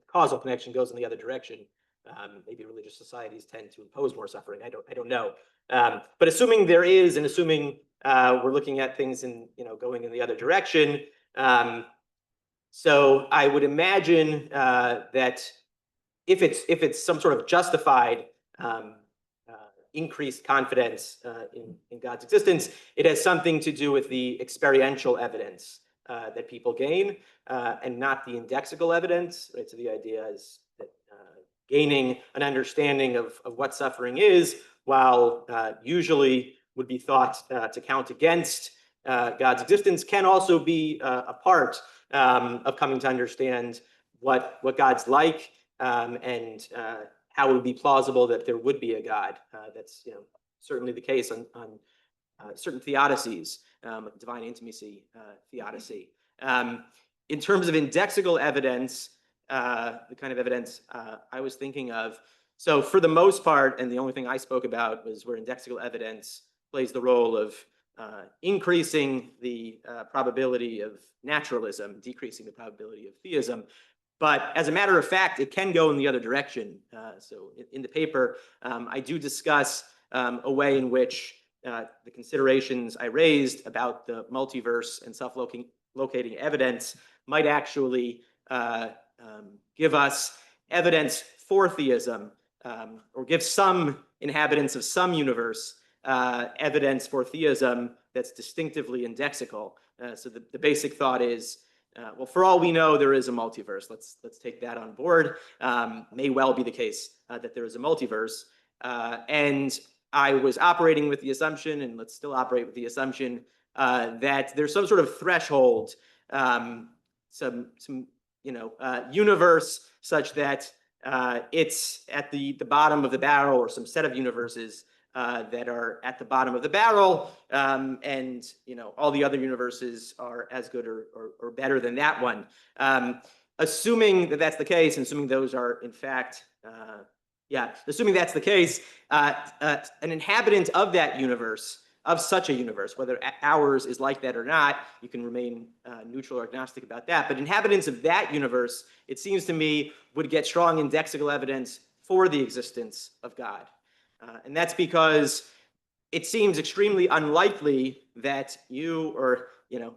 causal connection goes in the other direction. Maybe religious societies tend to impose more suffering. I don't know. But assuming there is, and assuming we're looking at things going in the other direction, so I would imagine that if it's some sort of justified increased confidence in God's existence, it has something to do with the experiential evidence that people gain, and not the indexical evidence. Right? So the idea is that gaining an understanding of what suffering is, while usually would be thought to count against God's existence, can also be a part of coming to understand what God's like, and how it would be plausible that there would be a God. That's certainly the case on certain theodicies, divine intimacy theodicy. In terms of indexical evidence, the kind of evidence I was thinking of, so for the most part, and the only thing I spoke about was where indexical evidence plays the role of increasing the probability of naturalism, decreasing the probability of theism. But as a matter of fact, it can go in the other direction. So in the paper, I do discuss a way in which the considerations I raised about the multiverse and self-locating evidence might actually give us evidence for theism, or give some inhabitants of some universe evidence for theism that's distinctively indexical. So the basic thought is, well, for all we know, there is a multiverse. Let's take that on board. May well be the case that there is a multiverse. And I was operating with the assumption, and let's still operate with the assumption, that there's some sort of threshold, some universe such that it's at the bottom of the barrel, or some set of universes that are at the bottom of the barrel, and all the other universes are as good or better than that one. Assuming that that's the case, and assuming those are in fact, assuming that's the case, an inhabitant of that universe, of such a universe, whether ours is like that or not, you can remain neutral or agnostic about that, but inhabitants of that universe, it seems to me, would get strong indexical evidence for the existence of God. And that's because it seems extremely unlikely that you or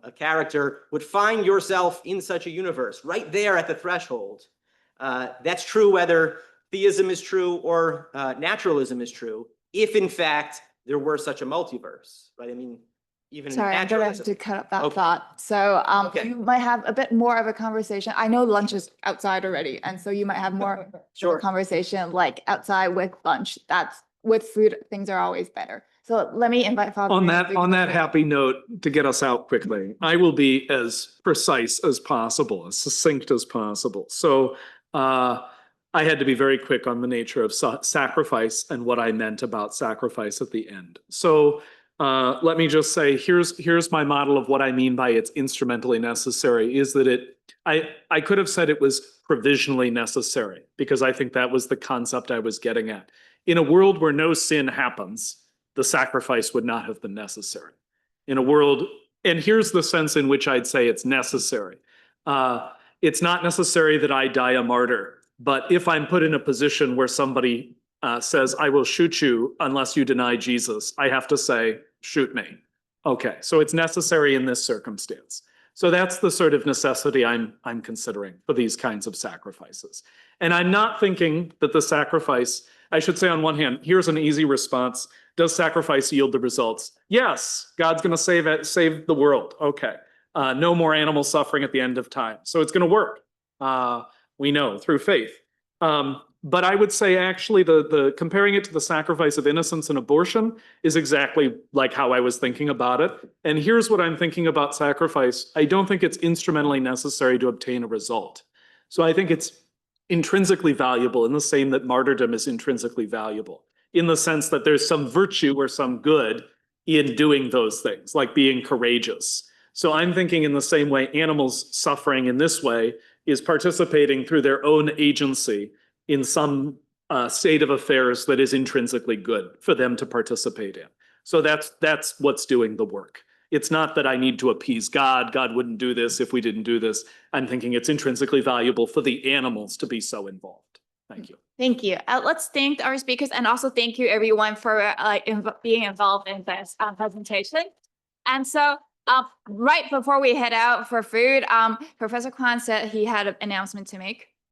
a character would find yourself in such a universe right there at the threshold. That's true whether theism is true or naturalism is true, if in fact there were such a multiverse, right? I mean, even Sorry, I'm gonna have naturalism. to cut up that Okay. thought. So Okay. you might have a bit more of a conversation. I know lunch is outside already, and so you might have more of Sure. a conversation like outside with lunch. That's with food, things are always better. So let me invite Father. On Graham to that speak. happy note, to get us out quickly, I will be as precise as possible, as succinct as possible. So I had to be very quick on the nature of sacrifice and what I meant about sacrifice at the end. So let me just say, here's my model of what I mean by it's instrumentally necessary, is that I could have said it was provisionally necessary, because I think that was the concept I was getting at. In a world where no sin happens, the sacrifice would not have been necessary. In a world, and here's the sense in which I'd say it's necessary. It's not necessary that I die a martyr, but if I'm put in a position where somebody says, I will shoot you unless you deny Jesus, I have to say, shoot me. Okay, so it's necessary in this circumstance. So that's the sort of necessity I'm considering for these kinds of sacrifices. And I'm not thinking that the sacrifice, I should say on one hand, here's an easy response. Does sacrifice yield the results? Yes, God's going to save the world. Okay, no more animal suffering at the end of time. So it's going to work. We know through faith. But I would say actually the comparing it to the sacrifice of innocence and abortion is exactly like how I was thinking about it. And here's what I'm thinking about sacrifice. I don't think it's instrumentally necessary to obtain a result. So I think it's intrinsically valuable in the same that martyrdom is intrinsically valuable, in the sense that there's some virtue or some good in doing those things, like being courageous. So I'm thinking in the same way animals suffering in this way is participating through their own agency in some state of affairs that is intrinsically good for them to participate in. So that's what's doing the work. It's not that I need to appease God. God wouldn't do this if we didn't do this. I'm thinking it's intrinsically valuable for the animals to be so involved. Thank you. Thank you. Let's thank our speakers, and also thank you everyone for being involved in this presentation. And so right before we head out for food, Professor Kwan said he had an announcement to make.